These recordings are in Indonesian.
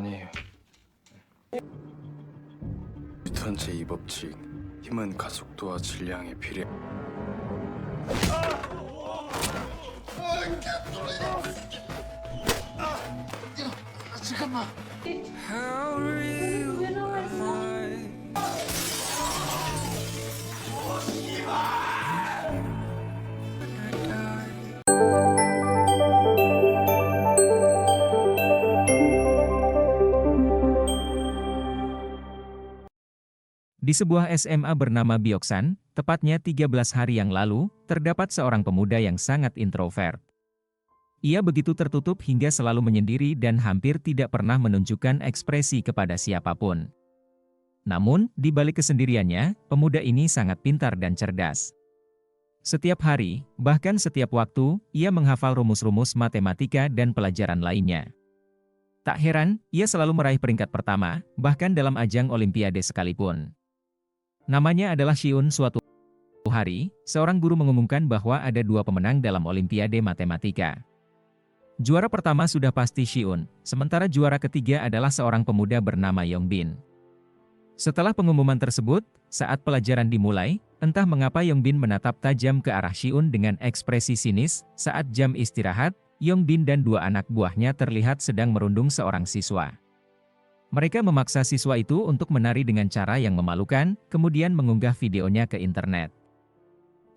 아니에요. 뉴턴 제2 법칙. 힘은 가속도와 질량에 비례. 잠깐만. Di sebuah SMA bernama Byeoksan, tepatnya 13 hari yang lalu, terdapat seorang pemuda yang sangat introvert. Ia begitu tertutup hingga selalu menyendiri dan hampir tidak pernah menunjukkan ekspresi kepada siapapun. Namun, di balik kesendiriannya, pemuda ini sangat pintar dan cerdas. Setiap hari, bahkan setiap waktu, ia menghafal rumus-rumus matematika dan pelajaran lainnya. Tak heran, ia selalu meraih peringkat pertama, bahkan dalam ajang Olimpiade sekalipun. Namanya adalah Shiun. Suatu hari, seorang guru mengumumkan bahwa ada dua pemenang dalam Olimpiade Matematika. Juara pertama sudah pasti Shiun, sementara juara ketiga adalah seorang pemuda bernama Yongbin. Setelah pengumuman tersebut, saat pelajaran dimulai, entah mengapa Yongbin menatap tajam ke arah Shiun dengan ekspresi sinis. Saat jam istirahat, Yongbin dan dua anak buahnya terlihat sedang merundung seorang siswa. Mereka memaksa siswa itu untuk menari dengan cara yang memalukan, kemudian mengunggah videonya ke internet.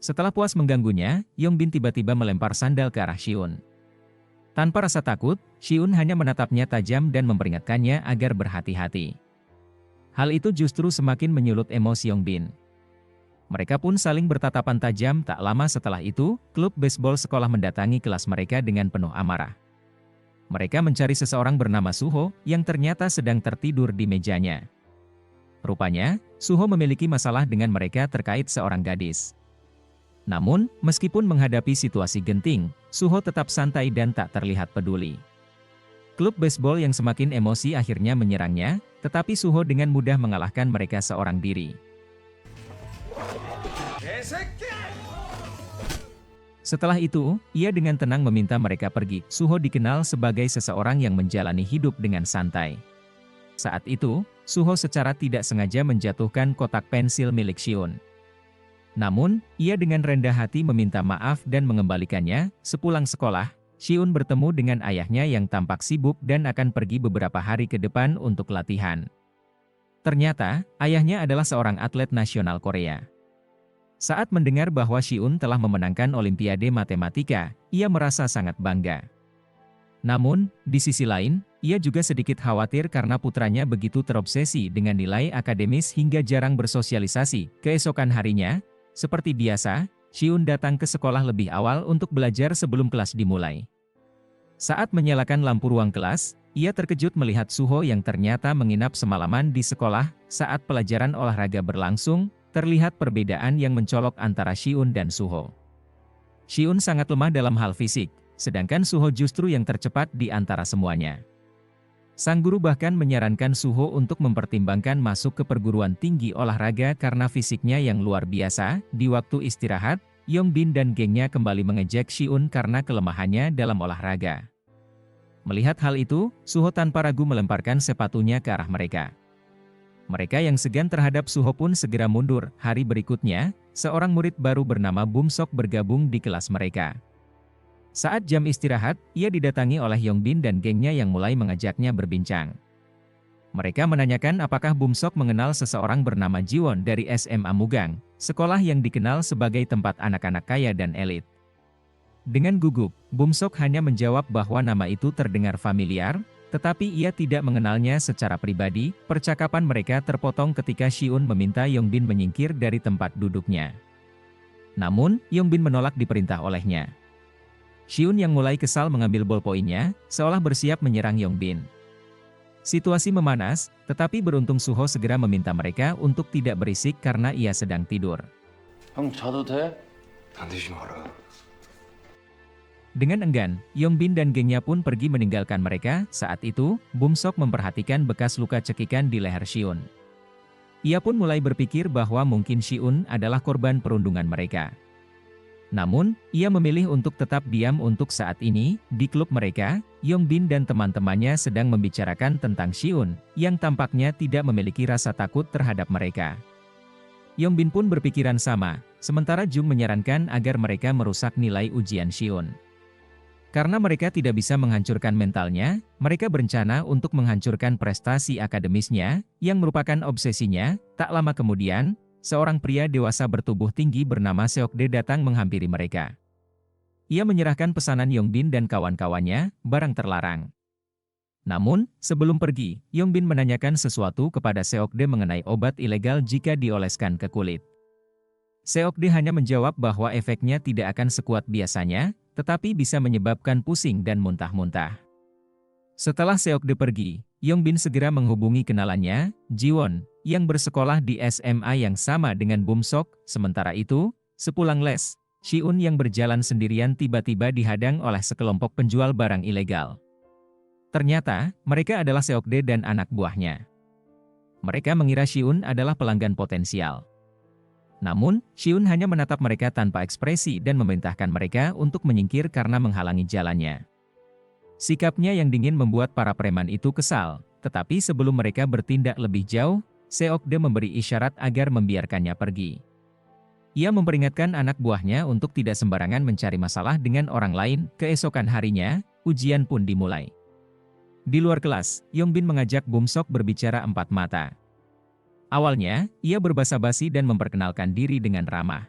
Setelah puas mengganggunya, Yongbin tiba-tiba melempar sandal ke arah Shiun. Tanpa rasa takut, Shiun hanya menatapnya tajam dan memperingatkannya agar berhati-hati. Hal itu justru semakin menyulut emosi Yongbin. Mereka pun saling bertatapan tajam. Tak lama setelah itu, klub baseball sekolah mendatangi kelas mereka dengan penuh amarah. Mereka mencari seseorang bernama Suho, yang ternyata sedang tertidur di mejanya. Rupanya, Suho memiliki masalah dengan mereka terkait seorang gadis. Namun, meskipun menghadapi situasi genting, Suho tetap santai dan tak terlihat peduli. Klub baseball yang semakin emosi akhirnya menyerangnya, tetapi Suho dengan mudah mengalahkan mereka seorang diri. Setelah itu, ia dengan tenang meminta mereka pergi. Suho dikenal sebagai seseorang yang menjalani hidup dengan santai. Saat itu, Suho secara tidak sengaja menjatuhkan kotak pensil milik Shiun. Namun, ia dengan rendah hati meminta maaf dan mengembalikannya. Sepulang sekolah, Shiun bertemu dengan ayahnya yang tampak sibuk dan akan pergi beberapa hari ke depan untuk latihan. Ternyata, ayahnya adalah seorang atlet nasional Korea. Saat mendengar bahwa Shiun telah memenangkan Olimpiade Matematika, ia merasa sangat bangga. Namun, di sisi lain, ia juga sedikit khawatir karena putranya begitu terobsesi dengan nilai akademis hingga jarang bersosialisasi. Keesokan harinya, seperti biasa, Shiun datang ke sekolah lebih awal untuk belajar sebelum kelas dimulai. Saat menyalakan lampu ruang kelas, ia terkejut melihat Suho yang ternyata menginap semalaman di sekolah. Saat pelajaran olahraga berlangsung, terlihat perbedaan yang mencolok antara Shiun dan Suho. Shiun sangat lemah dalam hal fisik, sedangkan Suho justru yang tercepat di antara semuanya. Sang guru bahkan menyarankan Suho untuk mempertimbangkan masuk ke perguruan tinggi olahraga karena fisiknya yang luar biasa. Di waktu istirahat, Yongbin dan gengnya kembali mengejek Shiun karena kelemahannya dalam olahraga. Melihat hal itu, Suho tanpa ragu melemparkan sepatunya ke arah mereka. Mereka yang segan terhadap Suho pun segera mundur. Hari berikutnya, seorang murid baru bernama Bumsok bergabung di kelas mereka. Saat jam istirahat, ia didatangi oleh Yongbin dan gengnya yang mulai mengajaknya berbincang. Mereka menanyakan apakah Bumsok mengenal seseorang bernama Jiwon dari SMA Mugang, sekolah yang dikenal sebagai tempat anak-anak kaya dan elit. Dengan gugup, Bumsok hanya menjawab bahwa nama itu terdengar familiar, tetapi ia tidak mengenalnya secara pribadi. Percakapan mereka terpotong ketika Shiun meminta Yongbin menyingkir dari tempat duduknya. Namun, Yongbin menolak diperintah olehnya. Shiun yang mulai kesal mengambil bolpoinnya, seolah bersiap menyerang Yongbin. Situasi memanas, tetapi beruntung Suho segera meminta mereka untuk tidak berisik karena ia sedang tidur. 형 자도 돼? 반드시 말아. Dengan enggan, Yongbin dan gengnya pun pergi meninggalkan mereka. Saat itu, Bumsok memperhatikan bekas luka cekikan di leher Shiun. Ia pun mulai berpikir bahwa mungkin Shiun adalah korban perundungan mereka. Namun, ia memilih untuk tetap diam untuk saat ini. Di klub mereka, Yongbin dan teman-temannya sedang membicarakan tentang Siun, yang tampaknya tidak memiliki rasa takut terhadap mereka. Yongbin pun berpikiran sama, sementara Jung menyarankan agar mereka merusak nilai ujian Siun. Karena mereka tidak bisa menghancurkan mentalnya, mereka berencana untuk menghancurkan prestasi akademisnya, yang merupakan obsesinya. Tak lama kemudian, seorang pria dewasa bertubuh tinggi bernama Seokde datang menghampiri mereka. Ia menyerahkan pesanan Yongbin dan kawan-kawannya, barang terlarang. Namun, sebelum pergi, Yongbin menanyakan sesuatu kepada Seokde mengenai obat ilegal jika dioleskan ke kulit. Seokde hanya menjawab bahwa efeknya tidak akan sekuat biasanya, tetapi bisa menyebabkan pusing dan muntah-muntah. Setelah Seokde pergi, Yongbin segera menghubungi kenalannya, Jiwon, yang bersekolah di SMA yang sama dengan Bumsok. Sementara itu, sepulang les, Siun yang berjalan sendirian tiba-tiba dihadang oleh sekelompok penjual barang ilegal. Ternyata, mereka adalah Seokde dan anak buahnya. Mereka mengira Siun adalah pelanggan potensial. Namun, Siun hanya menatap mereka tanpa ekspresi dan memerintahkan mereka untuk menyingkir karena menghalangi jalannya. Sikapnya yang dingin membuat para preman itu kesal, tetapi sebelum mereka bertindak lebih jauh, Seokde memberi isyarat agar membiarkannya pergi. Ia memperingatkan anak buahnya untuk tidak sembarangan mencari masalah dengan orang lain. Keesokan harinya, ujian pun dimulai. Di luar kelas, Yongbin mengajak Bumsok berbicara empat mata. Awalnya, ia berbasa-basi dan memperkenalkan diri dengan ramah.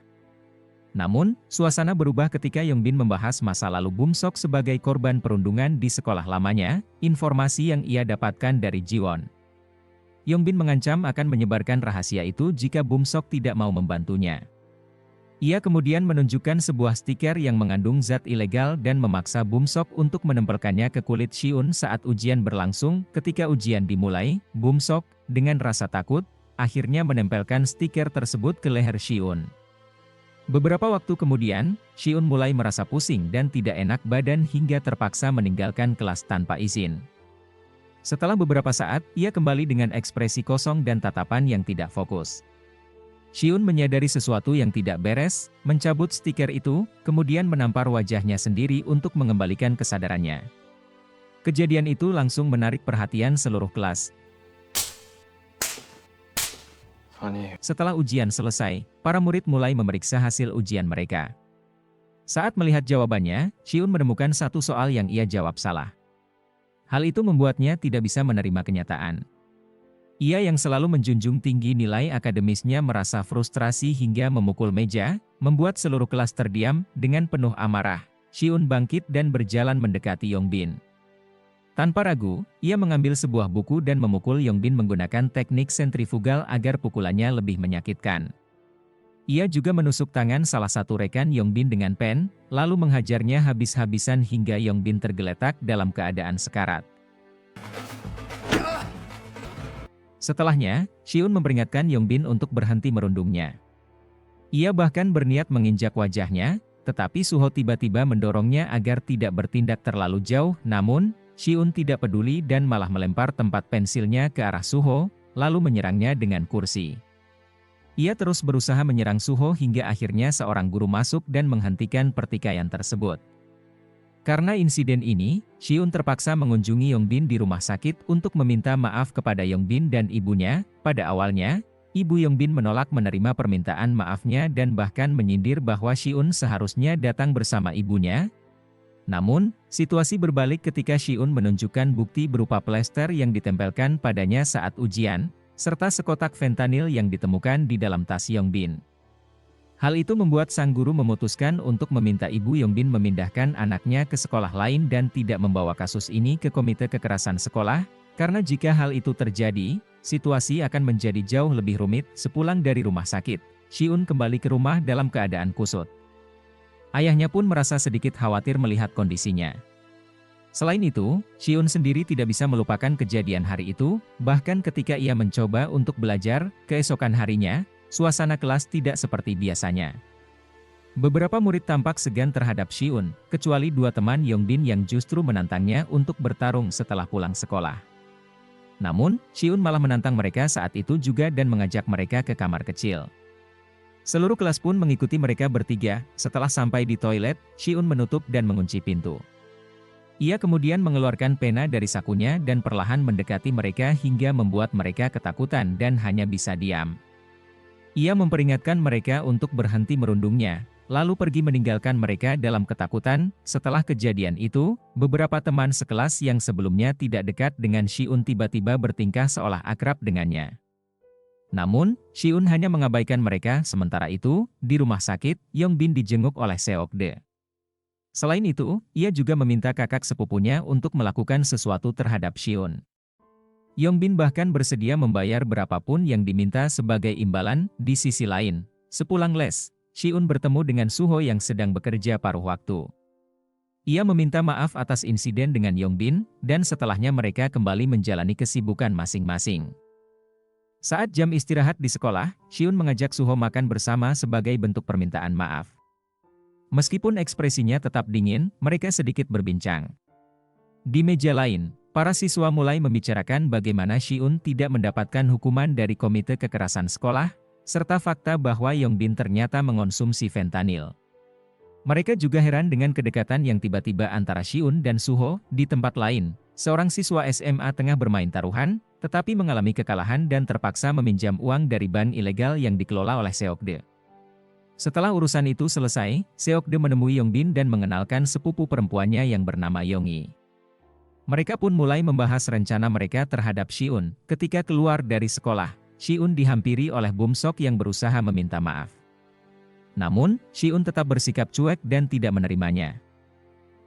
Namun, suasana berubah ketika Yongbin membahas masa lalu Bumsok sebagai korban perundungan di sekolah lamanya, informasi yang ia dapatkan dari Jiwon. Yongbin mengancam akan menyebarkan rahasia itu jika Bumsok tidak mau membantunya. Ia kemudian menunjukkan sebuah stiker yang mengandung zat ilegal dan memaksa Bumsok untuk menempelkannya ke kulit Siun saat ujian berlangsung. Ketika ujian dimulai, Bumsok, dengan rasa takut, akhirnya menempelkan stiker tersebut ke leher Siun. Beberapa waktu kemudian, Siun mulai merasa pusing dan tidak enak badan hingga terpaksa meninggalkan kelas tanpa izin. Setelah beberapa saat, ia kembali dengan ekspresi kosong dan tatapan yang tidak fokus. Siun menyadari sesuatu yang tidak beres, mencabut stiker itu, kemudian menampar wajahnya sendiri untuk mengembalikan kesadarannya. Kejadian itu langsung menarik perhatian seluruh kelas. Setelah ujian selesai, para murid mulai memeriksa hasil ujian mereka. Saat melihat jawabannya, Siun menemukan satu soal yang ia jawab salah. Hal itu membuatnya tidak bisa menerima kenyataan. Ia yang selalu menjunjung tinggi nilai akademisnya merasa frustrasi hingga memukul meja, membuat seluruh kelas terdiam. Dengan penuh amarah, Siun bangkit dan berjalan mendekati Yongbin. Tanpa ragu, ia mengambil sebuah buku dan memukul Yongbin menggunakan teknik sentrifugal agar pukulannya lebih menyakitkan. Ia juga menusuk tangan salah satu rekan Yongbin dengan pen, lalu menghajarnya habis-habisan hingga Yongbin tergeletak dalam keadaan sekarat. Setelahnya, Siun memperingatkan Yongbin untuk berhenti merundungnya. Ia bahkan berniat menginjak wajahnya, tetapi Suho tiba-tiba mendorongnya agar tidak bertindak terlalu jauh. Namun, Siun tidak peduli dan malah melempar tempat pensilnya ke arah Suho, lalu menyerangnya dengan kursi. Ia terus berusaha menyerang Suho hingga akhirnya seorang guru masuk dan menghentikan pertikaian tersebut. Karena insiden ini, Siun terpaksa mengunjungi Yongbin di rumah sakit untuk meminta maaf kepada Yongbin dan ibunya. Pada awalnya, ibu Yongbin menolak menerima permintaan maafnya dan bahkan menyindir bahwa Siun seharusnya datang bersama ibunya. Namun, situasi berbalik ketika Siun menunjukkan bukti berupa plester yang ditempelkan padanya saat ujian, serta sekotak fentanyl yang ditemukan di dalam tas Yongbin. Hal itu membuat sang guru memutuskan untuk meminta ibu Yongbin memindahkan anaknya ke sekolah lain dan tidak membawa kasus ini ke komite kekerasan sekolah, karena jika hal itu terjadi, situasi akan menjadi jauh lebih rumit. Sepulang dari rumah sakit, Siun kembali ke rumah dalam keadaan kusut. Ayahnya pun merasa sedikit khawatir melihat kondisinya. Selain itu, Siun sendiri tidak bisa melupakan kejadian hari itu, bahkan ketika ia mencoba untuk belajar, keesokan harinya, suasana kelas tidak seperti biasanya. Beberapa murid tampak segan terhadap Siun, kecuali dua teman Yongbin yang justru menantangnya untuk bertarung setelah pulang sekolah. Namun, Siun malah menantang mereka saat itu juga dan mengajak mereka ke kamar kecil. Seluruh kelas pun mengikuti mereka bertiga. Setelah sampai di toilet, Shiun menutup dan mengunci pintu. Ia kemudian mengeluarkan pena dari sakunya dan perlahan mendekati mereka hingga membuat mereka ketakutan dan hanya bisa diam. Ia memperingatkan mereka untuk berhenti merundungnya, lalu pergi meninggalkan mereka dalam ketakutan. Setelah kejadian itu, beberapa teman sekelas yang sebelumnya tidak dekat dengan Shiun tiba-tiba bertingkah seolah akrab dengannya. Namun, Shiun hanya mengabaikan mereka. Sementara itu, di rumah sakit, Yongbin dijenguk oleh Seokde. Selain itu, ia juga meminta kakak sepupunya untuk melakukan sesuatu terhadap Shiun. Yongbin bahkan bersedia membayar berapapun yang diminta sebagai imbalan. Di sisi lain, sepulang les, Shiun bertemu dengan Suho yang sedang bekerja paruh waktu. Ia meminta maaf atas insiden dengan Yongbin, dan setelahnya mereka kembali menjalani kesibukan masing-masing. Saat jam istirahat di sekolah, Shiun mengajak Suho makan bersama sebagai bentuk permintaan maaf. Meskipun ekspresinya tetap dingin, mereka sedikit berbincang. Di meja lain, para siswa mulai membicarakan bagaimana Shiun tidak mendapatkan hukuman dari komite kekerasan sekolah, serta fakta bahwa Yongbin ternyata mengonsumsi fentanyl. Mereka juga heran dengan kedekatan yang tiba-tiba antara Shiun dan Suho. Di tempat lain, seorang siswa SMA tengah bermain taruhan, tetapi mengalami kekalahan dan terpaksa meminjam uang dari bank ilegal yang dikelola oleh Seokde. Setelah urusan itu selesai, Seokde menemui Yongbin dan mengenalkan sepupu perempuannya yang bernama Yongi. Mereka pun mulai membahas rencana mereka terhadap Shiun. Ketika keluar dari sekolah, Shiun dihampiri oleh Bumsok yang berusaha meminta maaf. Namun, Shiun tetap bersikap cuek dan tidak menerimanya.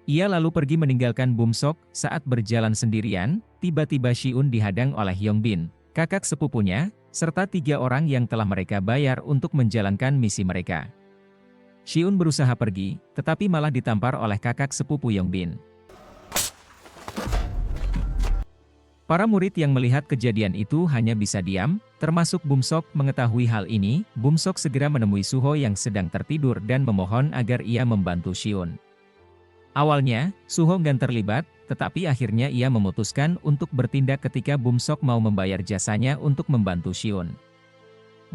Ia lalu pergi meninggalkan Bumsok. Saat berjalan sendirian, tiba-tiba Shiun dihadang oleh Yongbin, kakak sepupunya, serta 3 orang yang telah mereka bayar untuk menjalankan misi mereka. Shiun berusaha pergi, tetapi malah ditampar oleh kakak sepupu Yongbin. Para murid yang melihat kejadian itu hanya bisa diam, termasuk Bumsok. Mengetahui hal ini, Bumsok segera menemui Suho yang sedang tertidur dan memohon agar ia membantu Shiun. Awalnya, Suho enggan terlibat, tetapi akhirnya ia memutuskan untuk bertindak ketika Bumsok mau membayar jasanya untuk membantu Shiun.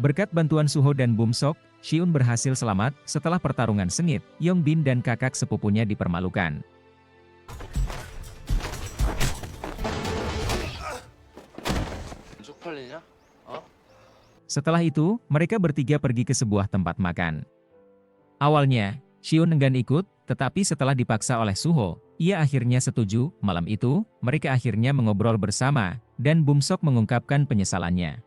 Berkat bantuan Suho dan Bumsok, Shiun berhasil selamat. Setelah pertarungan sengit, Yongbin dan kakak sepupunya dipermalukan. Setelah itu, mereka bertiga pergi ke sebuah tempat makan. Awalnya, Shiun enggan ikut, tetapi setelah dipaksa oleh Suho, ia akhirnya setuju. Malam itu, mereka akhirnya mengobrol bersama, dan Bumsok mengungkapkan penyesalannya.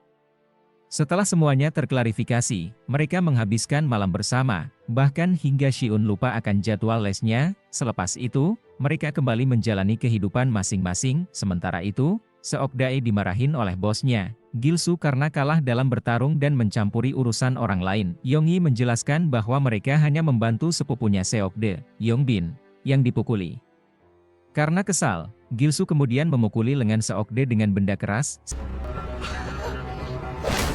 Setelah semuanya terklarifikasi, mereka menghabiskan malam bersama, bahkan hingga Shiun lupa akan jadwal lesnya. Selepas itu, mereka kembali menjalani kehidupan masing-masing. Sementara itu, Seokdae dimarahin oleh bosnya, Gilsu, karena kalah dalam bertarung dan mencampuri urusan orang lain. Yongi menjelaskan bahwa mereka hanya membantu sepupunya Seokde, Yongbin, yang dipukuli. Karena kesal, Gilsu kemudian memukuli lengan Seokde dengan benda keras.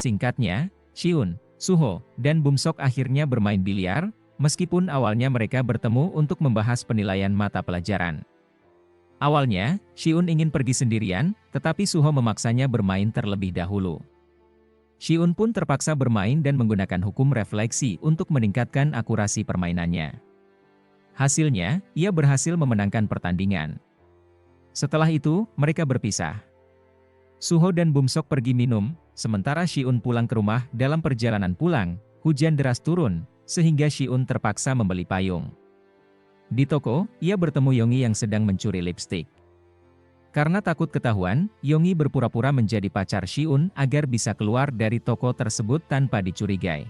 Singkatnya, Shiun, Suho, dan Bumsok akhirnya bermain biliar, meskipun awalnya mereka bertemu untuk membahas penilaian mata pelajaran. Awalnya, Shiun ingin pergi sendirian, tetapi Suho memaksanya bermain terlebih dahulu. Shiun pun terpaksa bermain dan menggunakan hukum refleksi untuk meningkatkan akurasi permainannya. Hasilnya, ia berhasil memenangkan pertandingan. Setelah itu, mereka berpisah. Suho dan Bumsok pergi minum, sementara Shiun pulang ke rumah. Dalam perjalanan pulang, hujan deras turun, sehingga Shiun terpaksa membeli payung. Di toko, ia bertemu Yongi yang sedang mencuri lipstik. Karena takut ketahuan, Yongi berpura-pura menjadi pacar Shiun agar bisa keluar dari toko tersebut tanpa dicurigai.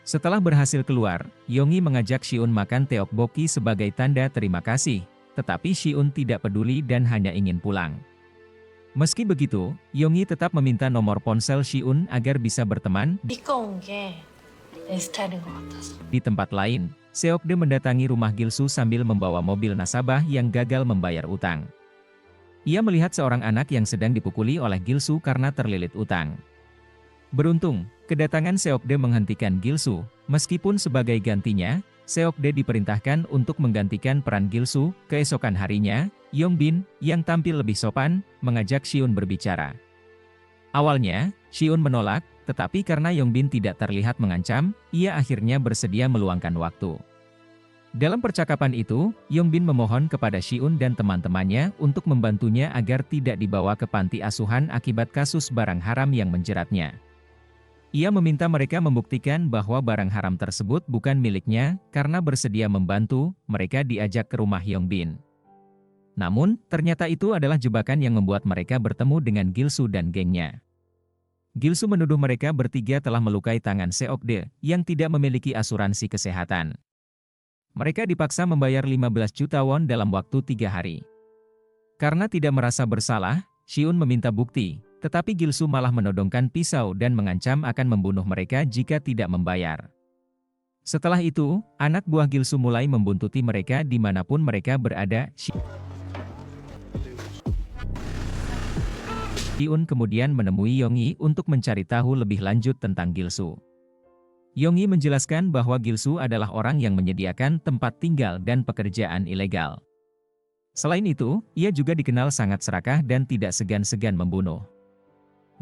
Setelah berhasil keluar, Yongi mengajak Shiun makan tteokbokki sebagai tanda terima kasih, tetapi Shiun tidak peduli dan hanya ingin pulang. Meski begitu, Yongi tetap meminta nomor ponsel Shiun agar bisa berteman. Di tempat lain, Seokde mendatangi rumah Gilsu sambil membawa mobil nasabah yang gagal membayar utang. Ia melihat seorang anak yang sedang dipukuli oleh Gilsu karena terlilit utang. Beruntung, kedatangan Seokde menghentikan Gilsu. Meskipun sebagai gantinya, Seokde diperintahkan untuk menggantikan peran Gilsu. Keesokan harinya, Yongbin, yang tampil lebih sopan, mengajak Shiun berbicara. Awalnya, Shiun menolak, tetapi karena Yongbin tidak terlihat mengancam, ia akhirnya bersedia meluangkan waktu. Dalam percakapan itu, Yongbin memohon kepada Shiun dan teman-temannya untuk membantunya agar tidak dibawa ke panti asuhan akibat kasus barang haram yang menjeratnya. Ia meminta mereka membuktikan bahwa barang haram tersebut bukan miliknya, karena bersedia membantu, mereka diajak ke rumah Yongbin. Namun, ternyata itu adalah jebakan yang membuat mereka bertemu dengan Gilsu dan gengnya. Gilsu menuduh mereka bertiga telah melukai tangan Seokde, yang tidak memiliki asuransi kesehatan. Mereka dipaksa membayar 15 juta won dalam waktu 3 hari. Karena tidak merasa bersalah, Shiun meminta bukti. Tetapi Gilsu malah menodongkan pisau dan mengancam akan membunuh mereka jika tidak membayar. Setelah itu, anak buah Gilsu mulai membuntuti mereka dimanapun mereka berada. Shiun kemudian menemui Yonggi untuk mencari tahu lebih lanjut tentang Gilsu. Yonggi menjelaskan bahwa Gilsu adalah orang yang menyediakan tempat tinggal dan pekerjaan ilegal. Selain itu, ia juga dikenal sangat serakah dan tidak segan-segan membunuh.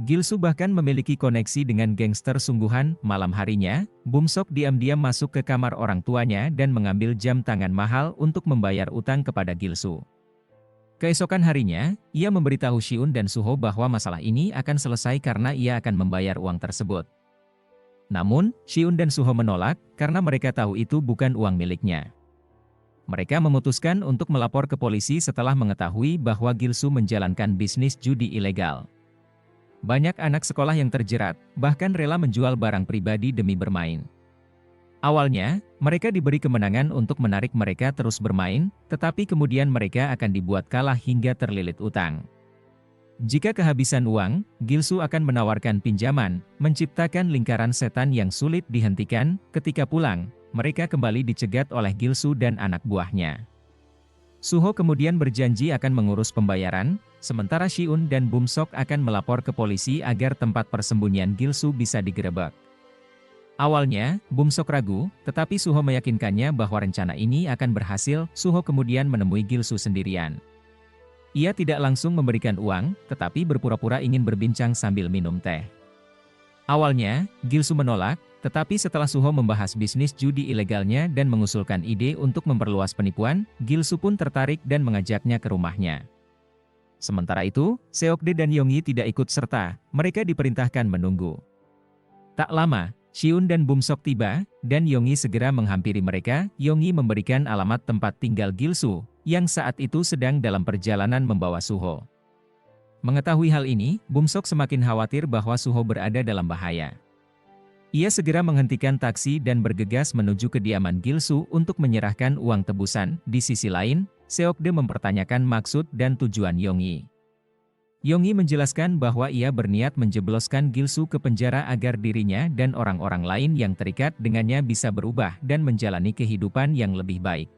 Gilsu bahkan memiliki koneksi dengan gangster sungguhan. Malam harinya, Bumsok diam-diam masuk ke kamar orang tuanya dan mengambil jam tangan mahal untuk membayar utang kepada Gilsu. Keesokan harinya, ia memberitahu Shiun dan Suho bahwa masalah ini akan selesai karena ia akan membayar uang tersebut. Namun, Shiun dan Suho menolak karena mereka tahu itu bukan uang miliknya. Mereka memutuskan untuk melapor ke polisi setelah mengetahui bahwa Gilsu menjalankan bisnis judi ilegal. Banyak anak sekolah yang terjerat, bahkan rela menjual barang pribadi demi bermain. Awalnya, mereka diberi kemenangan untuk menarik mereka terus bermain, tetapi kemudian mereka akan dibuat kalah hingga terlilit utang. Jika kehabisan uang, Gilsu akan menawarkan pinjaman, menciptakan lingkaran setan yang sulit dihentikan. Ketika pulang, mereka kembali dicegat oleh Gilsu dan anak buahnya. Suho kemudian berjanji akan mengurus pembayaran, sementara Shiun dan Bumsok akan melapor ke polisi agar tempat persembunyian Gilsu bisa digerebek. Awalnya, Bumsok ragu, tetapi Suho meyakinkannya bahwa rencana ini akan berhasil. Suho kemudian menemui Gilsu sendirian. Ia tidak langsung memberikan uang, tetapi berpura-pura ingin berbincang sambil minum teh. Awalnya, Gilsu menolak, tetapi setelah Suho membahas bisnis judi ilegalnya dan mengusulkan ide untuk memperluas penipuan, Gilsu pun tertarik dan mengajaknya ke rumahnya. Sementara itu, Seokde dan Yonggi tidak ikut serta, mereka diperintahkan menunggu. Tak lama, Shiun dan Bumsok tiba, dan Yonggi segera menghampiri mereka. Yonggi memberikan alamat tempat tinggal Gilsu, yang saat itu sedang dalam perjalanan membawa Suho. Mengetahui hal ini, Bumsok semakin khawatir bahwa Suho berada dalam bahaya. Ia segera menghentikan taksi dan bergegas menuju kediaman Gilsu untuk menyerahkan uang tebusan. Di sisi lain, Seokde mempertanyakan maksud dan tujuan Yonggi. Yonggi menjelaskan bahwa ia berniat menjebloskan Gilsu ke penjara agar dirinya dan orang-orang lain yang terikat dengannya bisa berubah dan menjalani kehidupan yang lebih baik.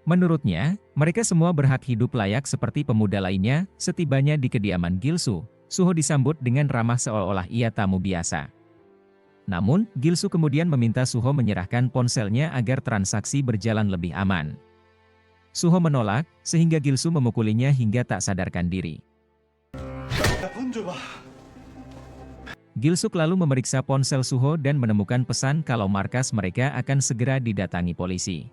Menurutnya, mereka semua berhak hidup layak seperti pemuda lainnya. Setibanya di kediaman Gilsu, Suho disambut dengan ramah seolah-olah ia tamu biasa. Namun, Gilsu kemudian meminta Suho menyerahkan ponselnya agar transaksi berjalan lebih aman. Suho menolak, sehingga Gilsu memukulinya hingga tak sadarkan diri. Gilsuk lalu memeriksa ponsel Suho dan menemukan pesan kalau markas mereka akan segera didatangi polisi.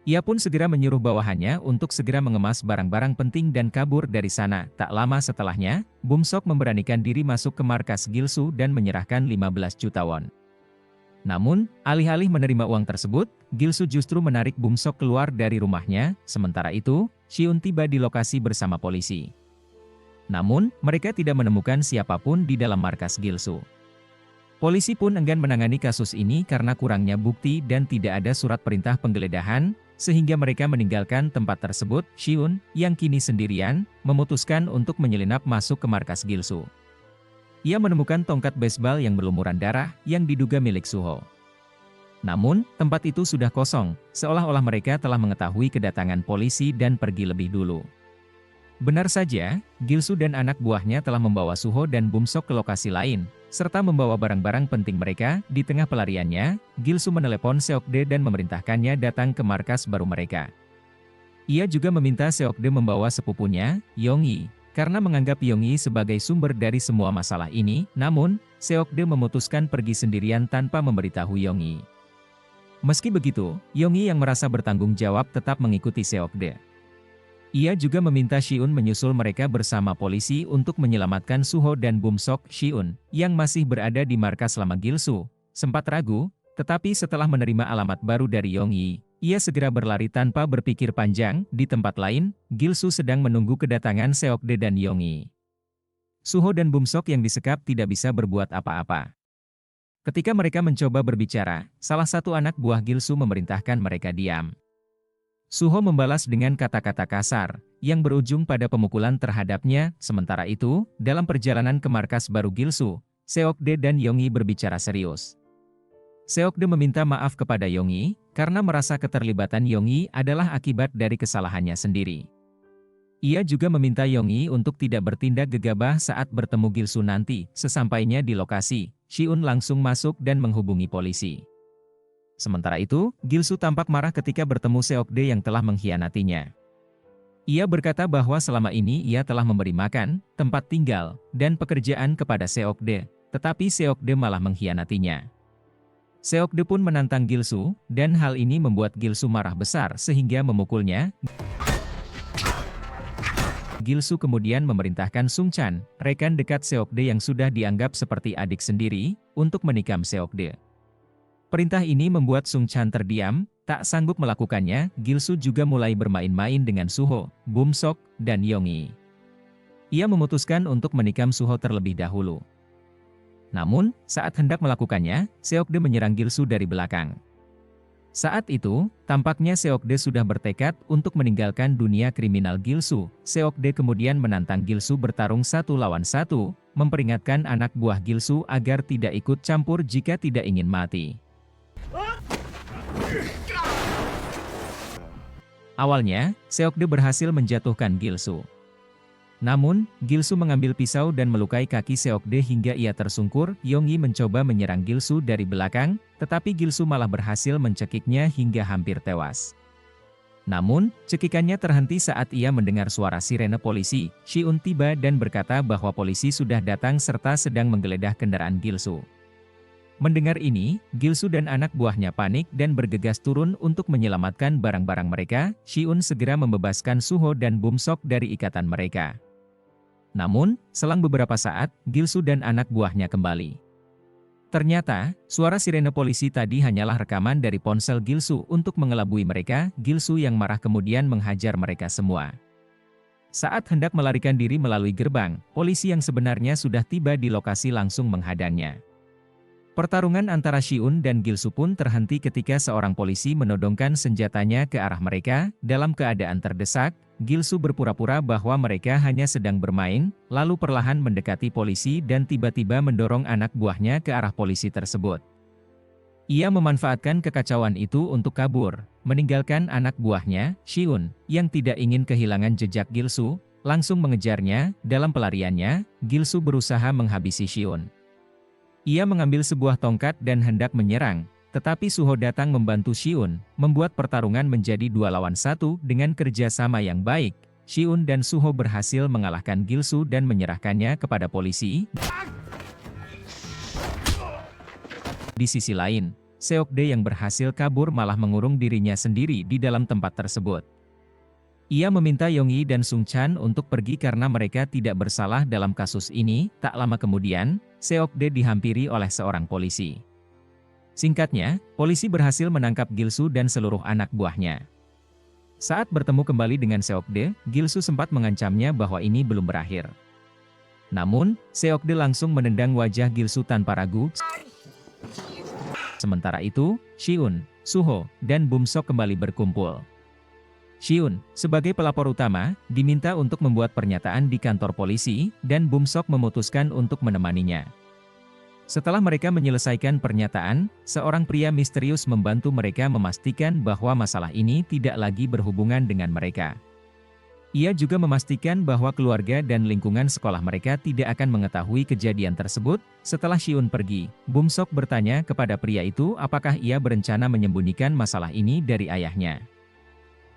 Ia pun segera menyuruh bawahannya untuk segera mengemas barang-barang penting dan kabur dari sana. Tak lama setelahnya, Bumsok memberanikan diri masuk ke markas Gilsu dan menyerahkan 15 juta won. Namun, alih-alih menerima uang tersebut, Gilsu justru menarik Bumsok keluar dari rumahnya. Sementara itu, Shiun tiba di lokasi bersama polisi. Namun, mereka tidak menemukan siapapun di dalam markas Gilsu. Polisi pun enggan menangani kasus ini karena kurangnya bukti dan tidak ada surat perintah penggeledahan, sehingga mereka meninggalkan tempat tersebut. Shiun, yang kini sendirian, memutuskan untuk menyelinap masuk ke markas Gilsu. Ia menemukan tongkat baseball yang berlumuran darah, yang diduga milik Suho. Namun, tempat itu sudah kosong, seolah-olah mereka telah mengetahui kedatangan polisi dan pergi lebih dulu. Benar saja, Gilsu dan anak buahnya telah membawa Suho dan Bumsok ke lokasi lain, serta membawa barang-barang penting mereka. Di tengah pelariannya, Gilsu menelepon Seokde dan memerintahkannya datang ke markas baru mereka. Ia juga meminta Seokde membawa sepupunya, Yonggi, karena menganggap Yongyi sebagai sumber dari semua masalah ini. Namun, Seokde memutuskan pergi sendirian tanpa memberitahu Yongyi. Meski begitu, Yongyi yang merasa bertanggung jawab tetap mengikuti Seokde. Ia juga meminta Shiun menyusul mereka bersama polisi untuk menyelamatkan Suho dan Bumsok. Shiun, yang masih berada di markas lama Gilsu, sempat ragu, tetapi setelah menerima alamat baru dari Yongyi, ia segera berlari tanpa berpikir panjang. Di tempat lain, Gilsu sedang menunggu kedatangan Seokde dan Yongyi. Suho dan Bumsok yang disekap tidak bisa berbuat apa-apa. Ketika mereka mencoba berbicara, salah satu anak buah Gilsu memerintahkan mereka diam. Suho membalas dengan kata-kata kasar, yang berujung pada pemukulan terhadapnya. Sementara itu, dalam perjalanan ke markas baru Gilsu, Seokde dan Yongyi berbicara serius. Seokde meminta maaf kepada Yongyi, karena merasa keterlibatan Yongyi adalah akibat dari kesalahannya sendiri. Ia juga meminta Yongyi untuk tidak bertindak gegabah saat bertemu Gilsu nanti. Sesampainya di lokasi, Shiun langsung masuk dan menghubungi polisi. Sementara itu, Gilsu tampak marah ketika bertemu Seokde yang telah mengkhianatinya. Ia berkata bahwa selama ini ia telah memberi makan, tempat tinggal, dan pekerjaan kepada Seokde, tetapi Seokde malah mengkhianatinya. Seokde pun menantang Gilsu, dan hal ini membuat Gilsu marah besar sehingga memukulnya. Gilsu kemudian memerintahkan Sungchan, rekan dekat Seokde yang sudah dianggap seperti adik sendiri, untuk menikam Seokde. Perintah ini membuat Sungchan terdiam, tak sanggup melakukannya. Gilsu juga mulai bermain-main dengan Suho, Bumsok, dan Yongyi. Ia memutuskan untuk menikam Suho terlebih dahulu. Namun, saat hendak melakukannya, Seokde menyerang Gilsu dari belakang. Saat itu, tampaknya Seokde sudah bertekad untuk meninggalkan dunia kriminal Gilsu. Seokde kemudian menantang Gilsu bertarung 1 lawan 1, memperingatkan anak buah Gilsu agar tidak ikut campur jika tidak ingin mati. Awalnya, Seokde berhasil menjatuhkan Gilsu. Namun, Gilsu mengambil pisau dan melukai kaki Seokde hingga ia tersungkur. Yongyi mencoba menyerang Gilsu dari belakang, tetapi Gilsu malah berhasil mencekiknya hingga hampir tewas. Namun, cekikannya terhenti saat ia mendengar suara sirene polisi. Shiun tiba dan berkata bahwa polisi sudah datang serta sedang menggeledah kendaraan Gilsu. Mendengar ini, Gilsu dan anak buahnya panik dan bergegas turun untuk menyelamatkan barang-barang mereka. Shiun segera membebaskan Suho dan Bumsok dari ikatan mereka. Namun, selang beberapa saat, Gilsu dan anak buahnya kembali. Ternyata, suara sirene polisi tadi hanyalah rekaman dari ponsel Gilsu untuk mengelabui mereka. Gilsu yang marah kemudian menghajar mereka semua. Saat hendak melarikan diri melalui gerbang, polisi yang sebenarnya sudah tiba di lokasi langsung menghadangnya. Pertarungan antara Shiun dan Gilsu pun terhenti ketika seorang polisi menodongkan senjatanya ke arah mereka. Dalam keadaan terdesak, Gilsu berpura-pura bahwa mereka hanya sedang bermain, lalu perlahan mendekati polisi dan tiba-tiba mendorong anak buahnya ke arah polisi tersebut. Ia memanfaatkan kekacauan itu untuk kabur, meninggalkan anak buahnya, Shiun, yang tidak ingin kehilangan jejak Gilsu, langsung mengejarnya. Dalam pelariannya, Gilsu berusaha menghabisi Shiun. Ia mengambil sebuah tongkat dan hendak menyerang, tetapi Suho datang membantu Shiun, membuat pertarungan menjadi 2 lawan 1 dengan kerja sama yang baik. Shiun dan Suho berhasil mengalahkan Gilsu dan menyerahkannya kepada polisi. Di sisi lain, Seokde yang berhasil kabur malah mengurung dirinya sendiri di dalam tempat tersebut. Ia meminta Yongyi dan Sungchan untuk pergi karena mereka tidak bersalah dalam kasus ini. Tak lama kemudian, Seokde dihampiri oleh seorang polisi. Singkatnya, polisi berhasil menangkap Gilsu dan seluruh anak buahnya. Saat bertemu kembali dengan Seokde, Gilsu sempat mengancamnya bahwa ini belum berakhir. Namun, Seokde langsung menendang wajah Gilsu tanpa ragu. Sementara itu, Shiun, Suho, dan Bumsok kembali berkumpul. Shiun, sebagai pelapor utama, diminta untuk membuat pernyataan di kantor polisi, dan Bumsok memutuskan untuk menemaninya. Setelah mereka menyelesaikan pernyataan, seorang pria misterius membantu mereka memastikan bahwa masalah ini tidak lagi berhubungan dengan mereka. Ia juga memastikan bahwa keluarga dan lingkungan sekolah mereka tidak akan mengetahui kejadian tersebut. Setelah Shiun pergi, Bumsok bertanya kepada pria itu apakah ia berencana menyembunyikan masalah ini dari ayahnya.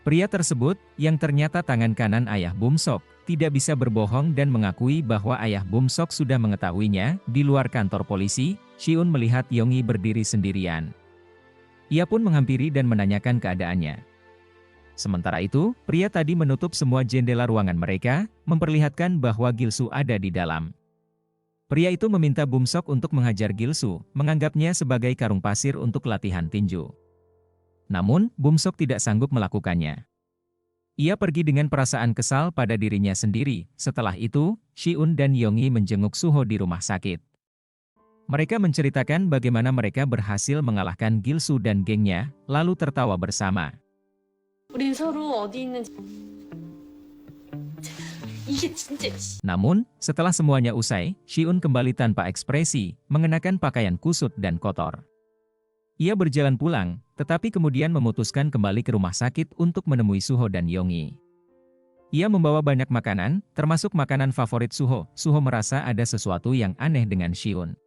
Pria tersebut, yang ternyata tangan kanan ayah Bumsok, tidak bisa berbohong dan mengakui bahwa ayah Bumsok sudah mengetahuinya. Di luar kantor polisi, Shiun melihat Yonggi berdiri sendirian. Ia pun menghampiri dan menanyakan keadaannya. Sementara itu, pria tadi menutup semua jendela ruangan mereka, memperlihatkan bahwa Gilsu ada di dalam. Pria itu meminta Bumsok untuk menghajar Gilsu, menganggapnya sebagai karung pasir untuk latihan tinju. Namun, Bumsok tidak sanggup melakukannya. Ia pergi dengan perasaan kesal pada dirinya sendiri. Setelah itu, Shiun dan Yonggi menjenguk Suho di rumah sakit. Mereka menceritakan bagaimana mereka berhasil mengalahkan Gilsu dan gengnya, lalu tertawa bersama. 우린 서로 어디 있는지 이게 진짜 Namun, setelah semuanya usai, Shiun kembali tanpa ekspresi, mengenakan pakaian kusut dan kotor. Ia berjalan pulang, tetapi kemudian memutuskan kembali ke rumah sakit untuk menemui Suho dan Yonggi. Ia membawa banyak makanan, termasuk makanan favorit Suho. Suho merasa ada sesuatu yang aneh dengan Shiun.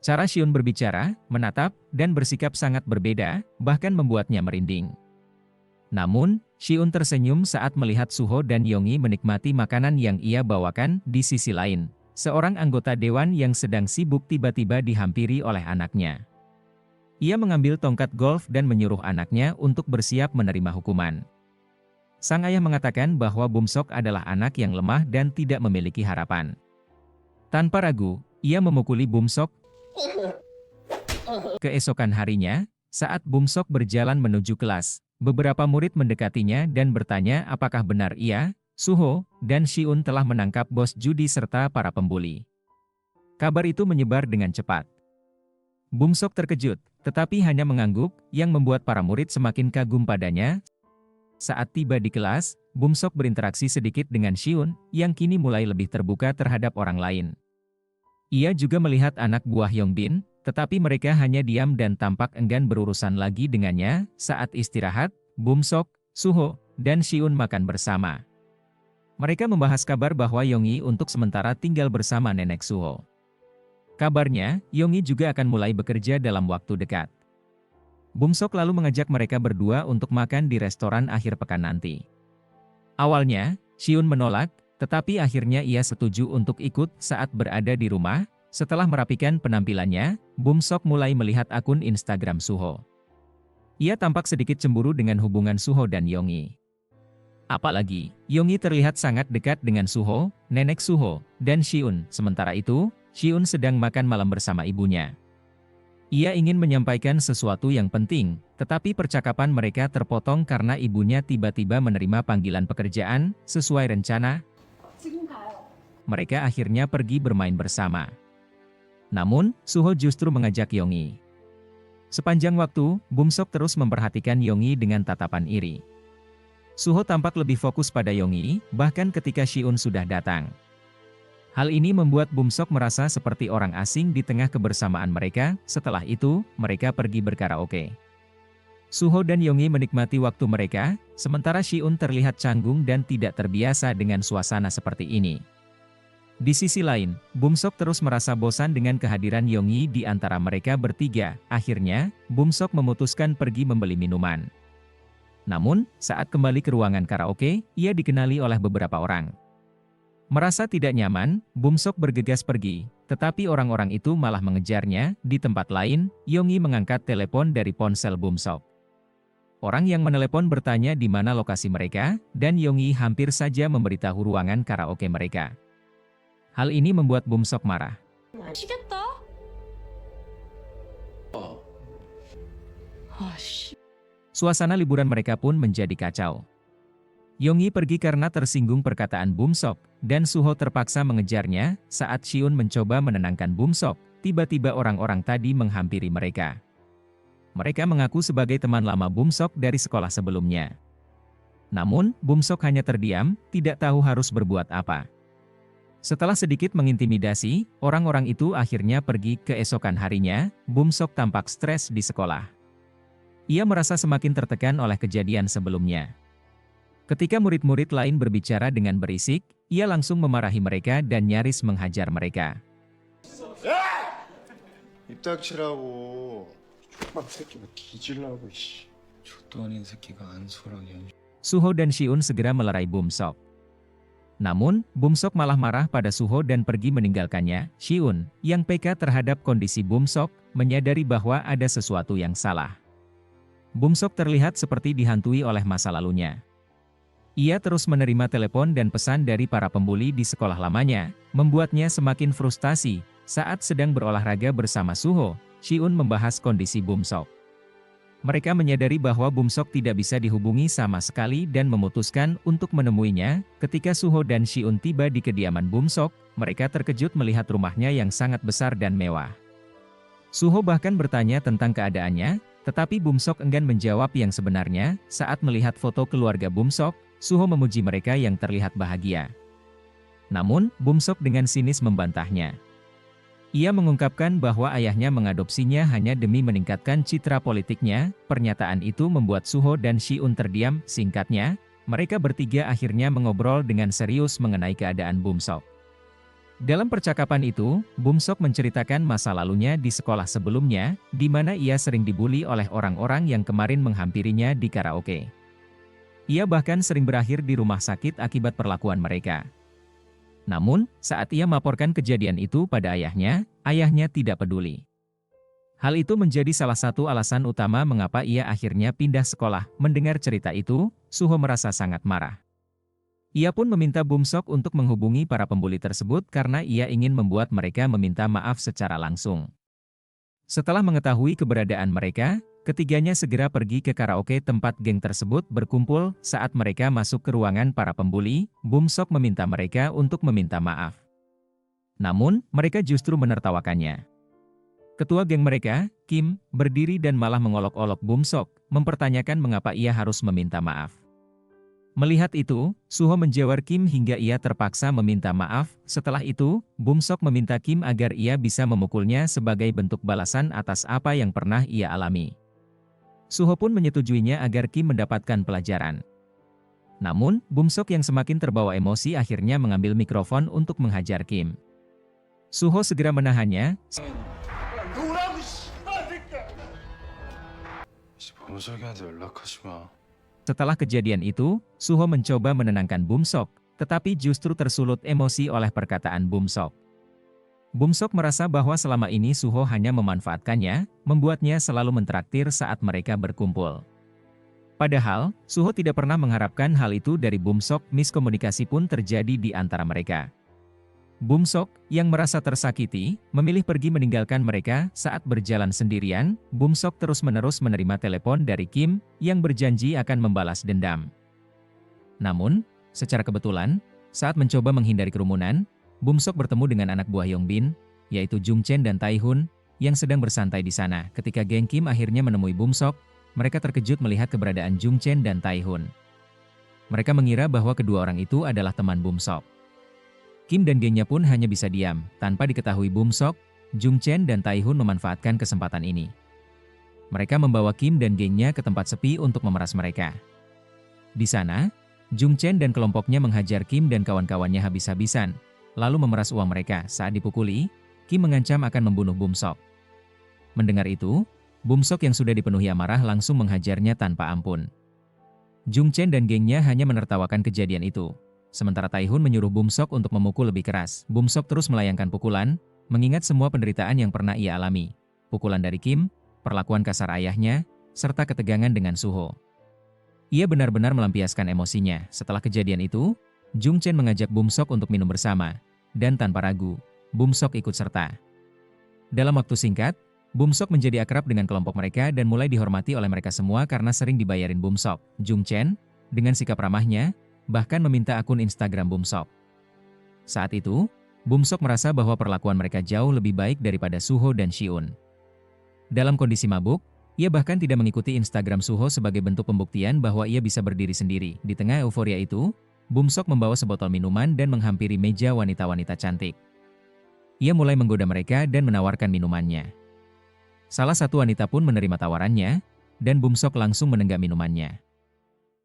Cara Shiun berbicara, menatap, dan bersikap sangat berbeda, bahkan membuatnya merinding. Namun, Shiun tersenyum saat melihat Suho dan Yonggi menikmati makanan yang ia bawakan. Di sisi lain, seorang anggota dewan yang sedang sibuk tiba-tiba dihampiri oleh anaknya. Ia mengambil tongkat golf dan menyuruh anaknya untuk bersiap menerima hukuman. Sang ayah mengatakan bahwa Bumsok adalah anak yang lemah dan tidak memiliki harapan. Tanpa ragu, ia memukuli Bumsok. Keesokan harinya, saat Bumsok berjalan menuju kelas, beberapa murid mendekatinya dan bertanya apakah benar ia, Suho, dan Shiun telah menangkap bos judi serta para pembuli. Kabar itu menyebar dengan cepat. Bumsok terkejut, tetapi hanya mengangguk, yang membuat para murid semakin kagum padanya. Saat tiba di kelas, Bumsok berinteraksi sedikit dengan Shiun, yang kini mulai lebih terbuka terhadap orang lain. Ia juga melihat anak buah Yongbin, tetapi mereka hanya diam dan tampak enggan berurusan lagi dengannya. Saat istirahat, Bumsok, Suho, dan Shiun makan bersama. Mereka membahas kabar bahwa Yonggi untuk sementara tinggal bersama nenek Suho. Kabarnya, Yonggi juga akan mulai bekerja dalam waktu dekat. Bumsok lalu mengajak mereka berdua untuk makan di restoran akhir pekan nanti. Awalnya, Shiun menolak, tetapi akhirnya ia setuju untuk ikut. Saat berada di rumah, setelah merapikan penampilannya, Bumsok mulai melihat akun Instagram Suho. Ia tampak sedikit cemburu dengan hubungan Suho dan Yonggi. Apalagi, Yonggi terlihat sangat dekat dengan Suho, nenek Suho, dan Shiun. Sementara itu, Shiun sedang makan malam bersama ibunya. Ia ingin menyampaikan sesuatu yang penting, tetapi percakapan mereka terpotong karena ibunya tiba-tiba menerima panggilan pekerjaan. Sesuai rencana, mereka akhirnya pergi bermain bersama. Namun, Suho justru mengajak Yonggi. Sepanjang waktu, Bumsok terus memperhatikan Yonggi dengan tatapan iri. Suho tampak lebih fokus pada Yonggi, bahkan ketika Shiun sudah datang. Hal ini membuat Bumsok merasa seperti orang asing di tengah kebersamaan mereka. Setelah itu, mereka pergi berkaraoke. Suho dan Yonggi menikmati waktu mereka, sementara Shiun terlihat canggung dan tidak terbiasa dengan suasana seperti ini. Di sisi lain, Bumsok terus merasa bosan dengan kehadiran Yonggi di antara mereka bertiga. Akhirnya, Bumsok memutuskan pergi membeli minuman. Namun, saat kembali ke ruangan karaoke, ia dikenali oleh beberapa orang. Merasa tidak nyaman, Bumsok bergegas pergi, tetapi orang-orang itu malah mengejarnya. Di tempat lain, Yonggi mengangkat telepon dari ponsel Bumsok. Orang yang menelepon bertanya di mana lokasi mereka, dan Yonggi hampir saja memberitahu ruangan karaoke mereka. Hal ini membuat Bumsok marah. 미치겠다. 아씨. Suasana liburan mereka pun menjadi kacau. Yonggi pergi karena tersinggung perkataan Bumsok, dan Suho terpaksa mengejarnya. Saat Shiun mencoba menenangkan Bumsok, tiba-tiba orang-orang tadi menghampiri mereka. Mereka mengaku sebagai teman lama Bumsok dari sekolah sebelumnya. Namun, Bumsok hanya terdiam, tidak tahu harus berbuat apa. Setelah sedikit mengintimidasi, orang-orang itu akhirnya pergi. Keesokan harinya, Bumsok tampak stres di sekolah. Ia merasa semakin tertekan oleh kejadian sebelumnya. Ketika murid-murid lain berbicara dengan berisik, ia langsung memarahi mereka dan nyaris menghajar mereka. 입 닥치라고. 족밥 새끼가 뒤질라고 씨. 족도 아닌 새끼가 안소랑 연. Suho dan Shiun segera melerai Bumsok. Namun, Bumsok malah marah pada Suho dan pergi meninggalkannya. Shiun, yang peka terhadap kondisi Bumsok, menyadari bahwa ada sesuatu yang salah. Bumsok terlihat seperti dihantui oleh masa lalunya. Ia terus menerima telepon dan pesan dari para pembuli di sekolah lamanya, membuatnya semakin frustasi. Saat sedang berolahraga bersama Suho, Shiun membahas kondisi Bumsok. Mereka menyadari bahwa Bumsok tidak bisa dihubungi sama sekali dan memutuskan untuk menemuinya. Ketika Suho dan Shiun tiba di kediaman Bumsok, mereka terkejut melihat rumahnya yang sangat besar dan mewah. Suho bahkan bertanya tentang keadaannya, tetapi Bumsok enggan menjawab yang sebenarnya. Saat melihat foto keluarga Bumsok, Suho memuji mereka yang terlihat bahagia. Namun, Bumsok dengan sinis membantahnya. Ia mengungkapkan bahwa ayahnya mengadopsinya hanya demi meningkatkan citra politiknya. Pernyataan itu membuat Suho dan Shiun terdiam. Singkatnya, mereka bertiga akhirnya mengobrol dengan serius mengenai keadaan Bumsok. Dalam percakapan itu, Bumsok menceritakan masa lalunya di sekolah sebelumnya, di mana ia sering dibully oleh orang-orang yang kemarin menghampirinya di karaoke. Ia bahkan sering berakhir di rumah sakit akibat perlakuan mereka. Namun, saat ia melaporkan kejadian itu pada ayahnya tidak peduli. Hal itu menjadi salah satu alasan utama mengapa ia akhirnya pindah sekolah. Mendengar cerita itu, Suho merasa sangat marah. Ia pun meminta Bumsok untuk menghubungi para pembuli tersebut karena ia ingin membuat mereka meminta maaf secara langsung. Setelah mengetahui keberadaan mereka, ketiganya segera pergi ke karaoke tempat geng tersebut berkumpul. Saat mereka masuk ke ruangan para pembuli, Bumsok meminta mereka untuk meminta maaf. Namun, mereka justru menertawakannya. Ketua geng mereka, Kim, berdiri dan malah mengolok-olok Bumsok, mempertanyakan mengapa ia harus meminta maaf. Melihat itu, Suho menjawar Kim hingga ia terpaksa meminta maaf. Setelah itu, Bumsok meminta Kim agar ia bisa memukulnya sebagai bentuk balasan atas apa yang pernah ia alami. Suho pun menyetujuinya agar Kim mendapatkan pelajaran. Namun, Bumsok yang semakin terbawa emosi akhirnya mengambil mikrofon untuk menghajar Kim. Suho segera menahannya. 범석이한테 연락하지 마. Setelah kejadian itu, Suho mencoba menenangkan Bumsok, tetapi justru tersulut emosi oleh perkataan Bumsok. Bumsok merasa bahwa selama ini Suho hanya memanfaatkannya, membuatnya selalu mentraktir saat mereka berkumpul. Padahal, Suho tidak pernah mengharapkan hal itu dari Bumsok. Miskomunikasi pun terjadi di antara mereka. Bumsok, yang merasa tersakiti, memilih pergi meninggalkan mereka. Saat berjalan sendirian, Bumsok terus-menerus menerima telepon dari Kim, yang berjanji akan membalas dendam. Namun, secara kebetulan, saat mencoba menghindari kerumunan, Bumsok bertemu dengan anak buah Yongbin, yaitu Jungchen dan Taihun, yang sedang bersantai di sana. Ketika geng Kim akhirnya menemui Bumsok, mereka terkejut melihat keberadaan Jungchen dan Taihun. Mereka mengira bahwa kedua orang itu adalah teman Bumsok. Kim dan gengnya pun hanya bisa diam. Tanpa diketahui Bumsok, Jungchen dan Taihun memanfaatkan kesempatan ini. Mereka membawa Kim dan gengnya ke tempat sepi untuk memeras mereka. Di sana, Jungchen dan kelompoknya menghajar Kim dan kawan-kawannya habis-habisan, lalu memeras uang mereka. Saat dipukuli, Kim mengancam akan membunuh Bumsok. Mendengar itu, Bumsok yang sudah dipenuhi amarah langsung menghajarnya tanpa ampun. Jungchen dan gengnya hanya menertawakan kejadian itu. Sementara Taihun menyuruh Bumsok untuk memukul lebih keras. Bumsok terus melayangkan pukulan, mengingat semua penderitaan yang pernah ia alami. Pukulan dari Kim, perlakuan kasar ayahnya, serta ketegangan dengan Suho. Ia benar-benar melampiaskan emosinya. Setelah kejadian itu, Jungchen mengajak Bumsok untuk minum bersama. Dan tanpa ragu, Bumsok ikut serta. Dalam waktu singkat, Bumsok menjadi akrab dengan kelompok mereka dan mulai dihormati oleh mereka semua karena sering dibayarin Bumsok. Jungchen, dengan sikap ramahnya, bahkan meminta akun Instagram Bumsok. Saat itu, Bumsok merasa bahwa perlakuan mereka jauh lebih baik daripada Suho dan Shiun. Dalam kondisi mabuk, ia bahkan tidak mengikuti Instagram Suho sebagai bentuk pembuktian bahwa ia bisa berdiri sendiri. Di tengah euforia itu, Bumsok membawa sebotol minuman dan menghampiri meja wanita-wanita cantik. Ia mulai menggoda mereka dan menawarkan minumannya. Salah satu wanita pun menerima tawarannya, dan Bumsok langsung menenggak minumannya.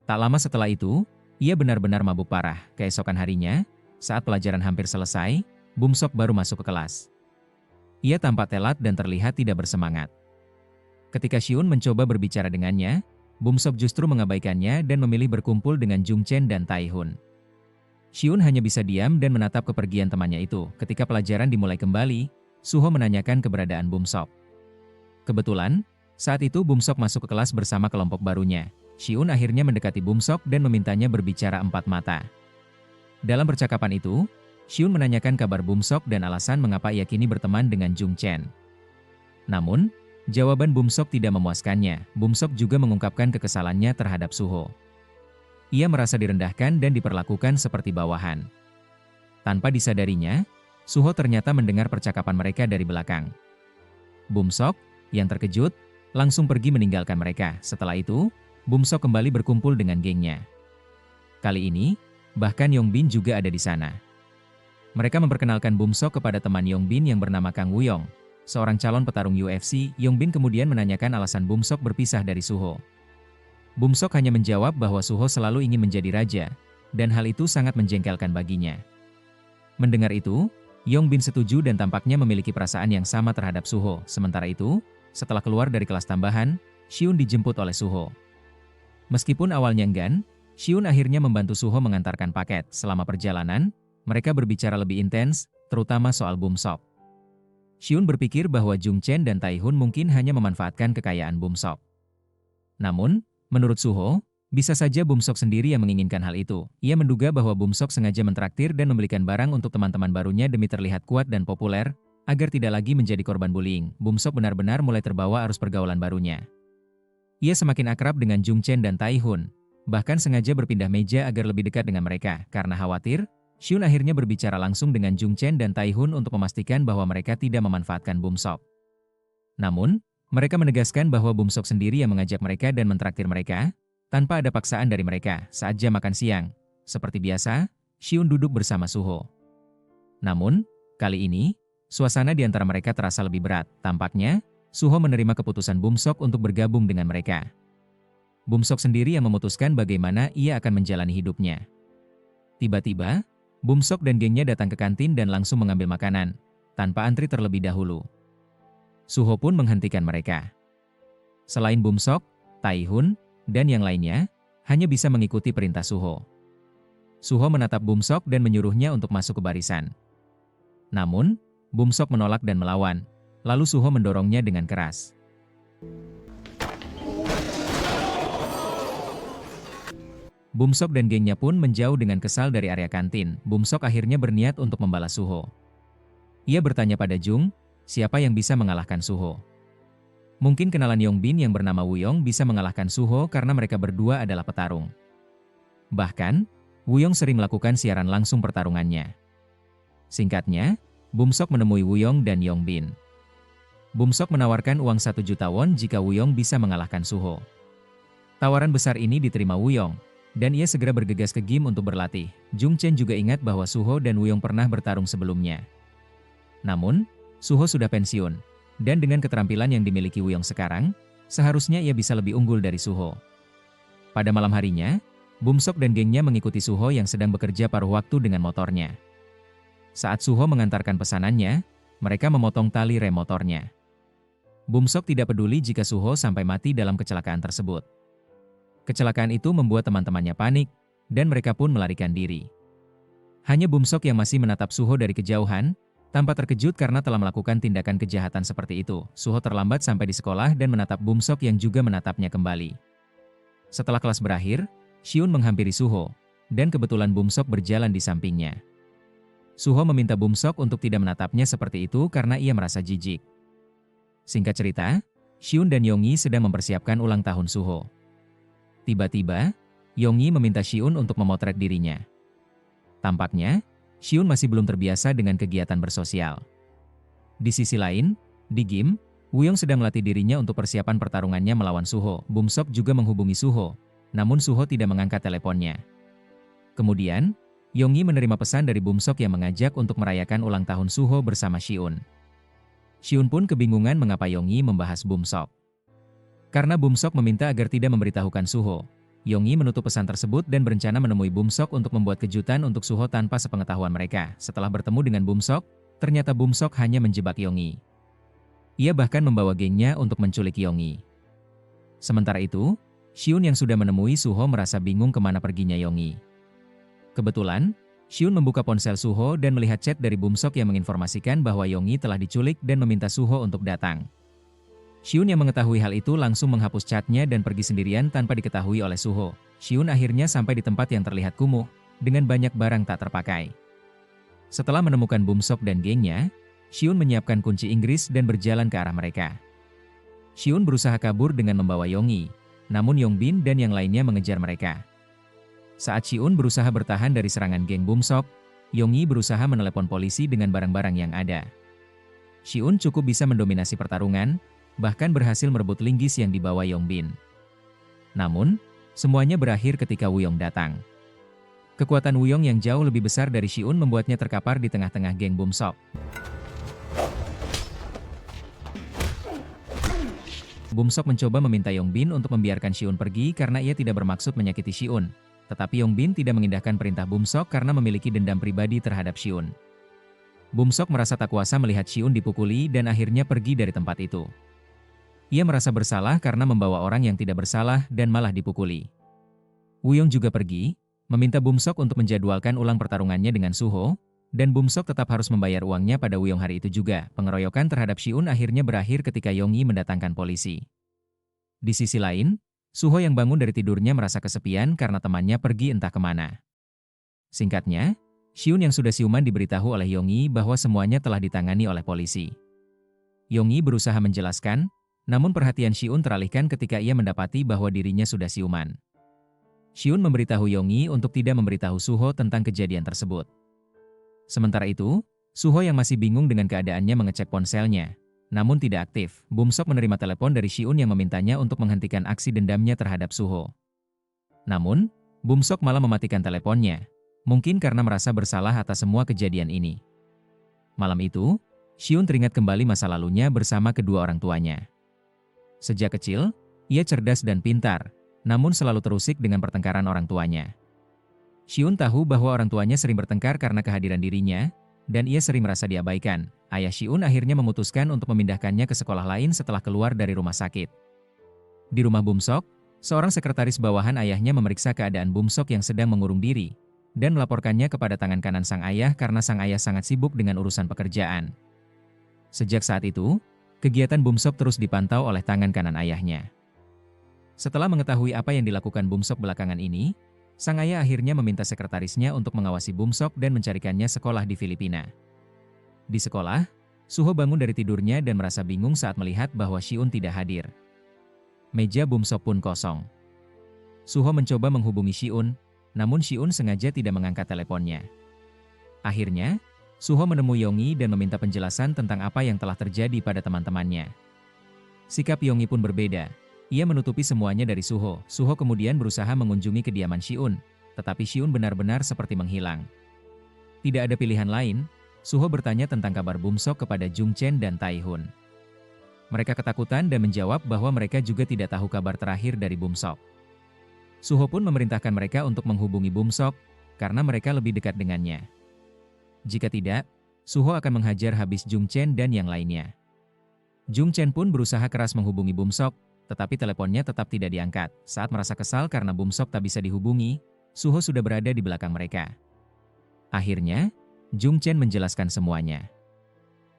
Tak lama setelah itu, ia benar-benar mabuk parah. Keesokan harinya, saat pelajaran hampir selesai, Bumsok baru masuk ke kelas. Ia tampak telat dan terlihat tidak bersemangat. Ketika Shiun mencoba berbicara dengannya, Bumsok justru mengabaikannya dan memilih berkumpul dengan Jungchen dan Taihun. Shiun hanya bisa diam dan menatap kepergian temannya itu. Ketika pelajaran dimulai kembali, Suho menanyakan keberadaan Bumsok. Kebetulan, saat itu Bumsok masuk ke kelas bersama kelompok barunya. Shiun akhirnya mendekati Bumsok dan memintanya berbicara empat mata. Dalam percakapan itu, Shiun menanyakan kabar Bumsok dan alasan mengapa ia kini berteman dengan Jung Chen. Namun, jawaban Bumsok tidak memuaskannya. Bumsok juga mengungkapkan kekesalannya terhadap Suho. Ia merasa direndahkan dan diperlakukan seperti bawahan. Tanpa disadarinya, Suho ternyata mendengar percakapan mereka dari belakang. Bumsok, yang terkejut, langsung pergi meninggalkan mereka. Setelah itu, Bumsok kembali berkumpul dengan gengnya. Kali ini, bahkan Yongbin juga ada di sana. Mereka memperkenalkan Bumsok kepada teman Yongbin yang bernama Kang Wuyong, seorang calon petarung UFC. Yongbin kemudian menanyakan alasan Bumsok berpisah dari Suho. Bumsok hanya menjawab bahwa Suho selalu ingin menjadi raja, dan hal itu sangat menjengkelkan baginya. Mendengar itu, Yongbin setuju dan tampaknya memiliki perasaan yang sama terhadap Suho. Sementara itu, setelah keluar dari kelas tambahan, Shiun dijemput oleh Suho. Meskipun awalnya enggan, Shiun akhirnya membantu Suho mengantarkan paket. Selama perjalanan, mereka berbicara lebih intens, terutama soal Bumsok. Shiun berpikir bahwa Jung Chen dan Taihun mungkin hanya memanfaatkan kekayaan Bumsok. Namun, menurut Suho, bisa saja Bumsok sendiri yang menginginkan hal itu. Ia menduga bahwa Bumsok sengaja mentraktir dan membelikan barang untuk teman-teman barunya demi terlihat kuat dan populer, agar tidak lagi menjadi korban bullying. Bumsok benar-benar mulai terbawa arus pergaulan barunya. Ia semakin akrab dengan Jung Chen dan Taihun, bahkan sengaja berpindah meja agar lebih dekat dengan mereka. Karena khawatir, Shiun akhirnya berbicara langsung dengan Jung Chen dan Taihun untuk memastikan bahwa mereka tidak memanfaatkan Bumsok. Namun, mereka menegaskan bahwa Bumsok sendiri yang mengajak mereka dan mentraktir mereka, tanpa ada paksaan dari mereka. Saat jam makan siang, seperti biasa, Shiun duduk bersama Suho. Namun, kali ini, suasana di antara mereka terasa lebih berat. Tampaknya, Suho menerima keputusan Bumsok untuk bergabung dengan mereka. Bumsok sendiri yang memutuskan bagaimana ia akan menjalani hidupnya. Tiba-tiba, Bumsok dan gengnya datang ke kantin dan langsung mengambil makanan, tanpa antri terlebih dahulu. Suho pun menghentikan mereka. Selain Bumsok, Taihun, dan yang lainnya, hanya bisa mengikuti perintah Suho. Suho menatap Bumsok dan menyuruhnya untuk masuk ke barisan. Namun, Bumsok menolak dan melawan, lalu Suho mendorongnya dengan keras. Bumsok dan gengnya pun menjauh dengan kesal dari area kantin. Bumsok akhirnya berniat untuk membalas Suho. Ia bertanya pada Jung, siapa yang bisa mengalahkan Suho. Mungkin kenalan Yongbin yang bernama Wuyong bisa mengalahkan Suho karena mereka berdua adalah petarung. Bahkan, Wuyong sering melakukan siaran langsung pertarungannya. Singkatnya, Bumsok menemui Wuyong dan Yongbin. Bumsok menawarkan uang 1 juta won jika Wuyong bisa mengalahkan Suho. Tawaran besar ini diterima Wuyong, dan ia segera bergegas ke gym untuk berlatih. Jung Chen juga ingat bahwa Suho dan Wuyong pernah bertarung sebelumnya. Namun, Suho sudah pensiun, dan dengan keterampilan yang dimiliki Wuyong sekarang, seharusnya ia bisa lebih unggul dari Suho. Pada malam harinya, Bumsok dan gengnya mengikuti Suho yang sedang bekerja paruh waktu dengan motornya. Saat Suho mengantarkan pesanannya, mereka memotong tali rem motornya. Bumsok tidak peduli jika Suho sampai mati dalam kecelakaan tersebut. Kecelakaan itu membuat teman-temannya panik, dan mereka pun melarikan diri. Hanya Bumsok yang masih menatap Suho dari kejauhan, tanpa terkejut karena telah melakukan tindakan kejahatan seperti itu. Suho terlambat sampai di sekolah dan menatap Bumsok yang juga menatapnya kembali. Setelah kelas berakhir, Shiun menghampiri Suho, dan kebetulan Bumsok berjalan di sampingnya. Suho meminta Bumsok untuk tidak menatapnya seperti itu karena ia merasa jijik. Singkat cerita, Shiun dan Yongyi sedang mempersiapkan ulang tahun Suho. Tiba-tiba, Yongyi meminta Shiun untuk memotret dirinya. Tampaknya, Shiun masih belum terbiasa dengan kegiatan bersosial. Di sisi lain, di gym, Wuyong sedang melatih dirinya untuk persiapan pertarungannya melawan Suho. Bumsok juga menghubungi Suho, namun Suho tidak mengangkat teleponnya. Kemudian, Yongyi menerima pesan dari Bumsok yang mengajak untuk merayakan ulang tahun Suho bersama Shiun. Shiun pun kebingungan mengapa Yongyi membahas Bumsok. Karena Bumsok meminta agar tidak memberitahukan Suho, Yongyi menutup pesan tersebut dan berencana menemui Bumsok untuk membuat kejutan untuk Suho tanpa sepengetahuan mereka. Setelah bertemu dengan Bumsok, ternyata Bumsok hanya menjebak Yongyi. Ia bahkan membawa gengnya untuk menculik Yongyi. Sementara itu, Shiun yang sudah menemui Suho merasa bingung kemana perginya Yongyi. Kebetulan, Hyun membuka ponsel Suho dan melihat chat dari Bumsok yang menginformasikan bahwa Yonggi telah diculik dan meminta Suho untuk datang. Hyun yang mengetahui hal itu langsung menghapus chatnya dan pergi sendirian tanpa diketahui oleh Suho. Hyun akhirnya sampai di tempat yang terlihat kumuh, dengan banyak barang tak terpakai. Setelah menemukan Bumsok dan gengnya, Hyun menyiapkan kunci Inggris dan berjalan ke arah mereka. Hyun berusaha kabur dengan membawa Yonggi, namun Yongbin dan yang lainnya mengejar mereka. Saat Hyun berusaha bertahan dari serangan geng Bumsok, Yonggi berusaha menelepon polisi dengan barang-barang yang ada. Hyun cukup bisa mendominasi pertarungan, bahkan berhasil merebut linggis yang dibawa Yongbin. Namun, semuanya berakhir ketika Wuyong datang. Kekuatan Wuyong yang jauh lebih besar dari Hyun membuatnya terkapar di tengah-tengah geng Bumsok. Bumsok mencoba meminta Yongbin untuk membiarkan Hyun pergi karena ia tidak bermaksud menyakiti Hyun. Tetapi Yongbin tidak mengindahkan perintah Bumsok karena memiliki dendam pribadi terhadap Hyun. Bumsok merasa tak kuasa melihat Hyun dipukuli dan akhirnya pergi dari tempat itu. Ia merasa bersalah karena membawa orang yang tidak bersalah dan malah dipukuli. Wuyong juga pergi, meminta Bumsok untuk menjadwalkan ulang pertarungannya dengan Suho, dan Bumsok tetap harus membayar uangnya pada Wuyong hari itu juga. Pengeroyokan terhadap Hyun akhirnya berakhir ketika Yonggi mendatangkan polisi. Di sisi lain, Suho yang bangun dari tidurnya merasa kesepian karena temannya pergi entah kemana. Singkatnya, Hyun yang sudah siuman diberitahu oleh Yonggi bahwa semuanya telah ditangani oleh polisi. Yonggi berusaha menjelaskan, namun perhatian Hyun teralihkan ketika ia mendapati bahwa dirinya sudah siuman. Hyun memberitahu Yonggi untuk tidak memberitahu Suho tentang kejadian tersebut. Sementara itu, Suho yang masih bingung dengan keadaannya mengecek ponselnya. Namun tidak aktif. Bumsok menerima telepon dari Hyun yang memintanya untuk menghentikan aksi dendamnya terhadap Suho. Namun, Bumsok malah mematikan teleponnya. Mungkin karena merasa bersalah atas semua kejadian ini. Malam itu, Hyun teringat kembali masa lalunya bersama kedua orang tuanya. Sejak kecil, ia cerdas dan pintar, namun selalu terusik dengan pertengkaran orang tuanya. Hyun tahu bahwa orang tuanya sering bertengkar karena kehadiran dirinya, dan ia sering merasa diabaikan. Ayah Hyun akhirnya memutuskan untuk memindahkannya ke sekolah lain setelah keluar dari rumah sakit. Di rumah Bumsok, seorang sekretaris bawahan ayahnya memeriksa keadaan Bumsok yang sedang mengurung diri, dan melaporkannya kepada tangan kanan sang ayah karena sang ayah sangat sibuk dengan urusan pekerjaan. Sejak saat itu, kegiatan Bumsok terus dipantau oleh tangan kanan ayahnya. Setelah mengetahui apa yang dilakukan Bumsok belakangan ini, sang ayah akhirnya meminta sekretarisnya untuk mengawasi Bumsok dan mencarikannya sekolah di Filipina. Di sekolah, Suho bangun dari tidurnya dan merasa bingung saat melihat bahwa Hyun tidak hadir. Meja Bumsok pun kosong. Suho mencoba menghubungi Hyun, namun Hyun sengaja tidak mengangkat teleponnya. Akhirnya, Suho menemui Yonggi dan meminta penjelasan tentang apa yang telah terjadi pada teman-temannya. Sikap Yonggi pun berbeda. Ia menutupi semuanya dari Suho. Suho kemudian berusaha mengunjungi kediaman Hyun, tetapi Hyun benar-benar seperti menghilang. Tidak ada pilihan lain, Suho bertanya tentang kabar Bumsok kepada Jung Chen dan Tae-hun. Mereka ketakutan dan menjawab bahwa mereka juga tidak tahu kabar terakhir dari Bumsok. Suho pun memerintahkan mereka untuk menghubungi Bumsok, karena mereka lebih dekat dengannya. Jika tidak, Suho akan menghajar habis Jung Chen dan yang lainnya. Jung Chen pun berusaha keras menghubungi Bumsok, tetapi teleponnya tetap tidak diangkat. Saat merasa kesal karena Bumsok tak bisa dihubungi, Suho sudah berada di belakang mereka. Akhirnya, Jung Chen menjelaskan semuanya.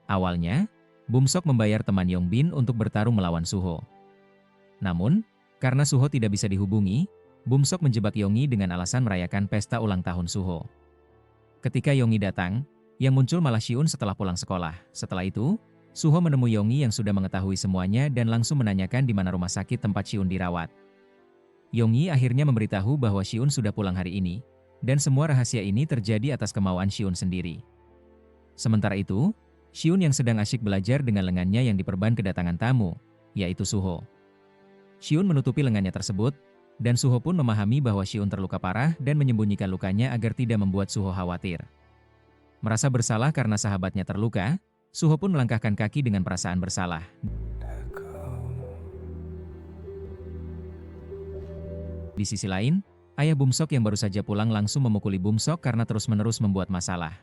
Awalnya, Bumsok membayar teman Yongbin untuk bertarung melawan Suho. Namun, karena Suho tidak bisa dihubungi, Bumsok menjebak Yonggi dengan alasan merayakan pesta ulang tahun Suho. Ketika Yonggi datang, yang muncul malah Hyun setelah pulang sekolah. Setelah itu, Suho menemui Yonggi yang sudah mengetahui semuanya dan langsung menanyakan di mana rumah sakit tempat Hyun dirawat. Yonggi akhirnya memberitahu bahwa Hyun sudah pulang hari ini, dan semua rahasia ini terjadi atas kemauan Hyun sendiri. Sementara itu, Hyun yang sedang asyik belajar dengan lengannya yang diperban kedatangan tamu, yaitu Suho. Hyun menutupi lengannya tersebut, dan Suho pun memahami bahwa Hyun terluka parah dan menyembunyikan lukanya agar tidak membuat Suho khawatir. Merasa bersalah karena sahabatnya terluka, Suho pun melangkahkan kaki dengan perasaan bersalah. Di sisi lain, ayah Bumsok yang baru saja pulang langsung memukuli Bumsok karena terus-menerus membuat masalah.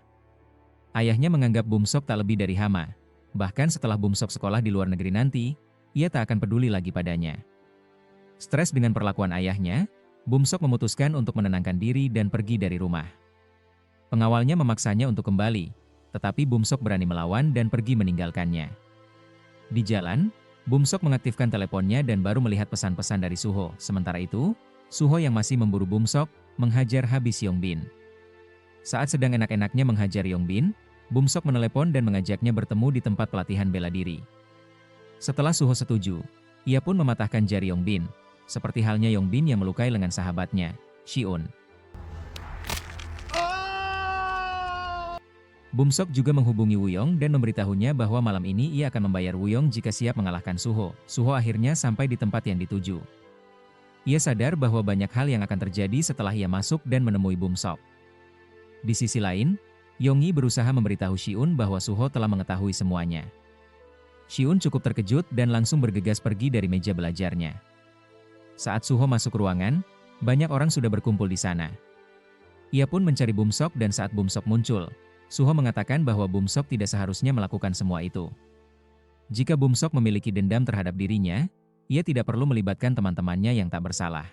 Ayahnya menganggap Bumsok tak lebih dari hama. Bahkan setelah Bumsok sekolah di luar negeri nanti, ia tak akan peduli lagi padanya. Stres dengan perlakuan ayahnya, Bumsok memutuskan untuk menenangkan diri dan pergi dari rumah. Pengawalnya memaksanya untuk kembali, tetapi Bumsok berani melawan dan pergi meninggalkannya. Di jalan, Bumsok mengaktifkan teleponnya dan baru melihat pesan-pesan dari Suho. Sementara itu, Suho yang masih memburu Bumsok, menghajar habis Yongbin. Saat sedang enak-enaknya menghajar Yongbin, Bumsok menelepon dan mengajaknya bertemu di tempat pelatihan bela diri. Setelah Suho setuju, ia pun mematahkan jari Yongbin, seperti halnya Yongbin yang melukai lengan sahabatnya, Shiun. Bumsok juga menghubungi Wuyong dan memberitahunya bahwa malam ini ia akan membayar Wuyong jika siap mengalahkan Suho. Suho akhirnya sampai di tempat yang dituju. Ia sadar bahwa banyak hal yang akan terjadi setelah ia masuk dan menemui Bumsok. Di sisi lain, Yonggi berusaha memberitahu Shiun bahwa Suho telah mengetahui semuanya. Shiun cukup terkejut dan langsung bergegas pergi dari meja belajarnya. Saat Suho masuk ruangan, banyak orang sudah berkumpul di sana. Ia pun mencari Bumsok dan saat Bumsok muncul, Suho mengatakan bahwa Bumsok tidak seharusnya melakukan semua itu. Jika Bumsok memiliki dendam terhadap dirinya, ia tidak perlu melibatkan teman-temannya yang tak bersalah.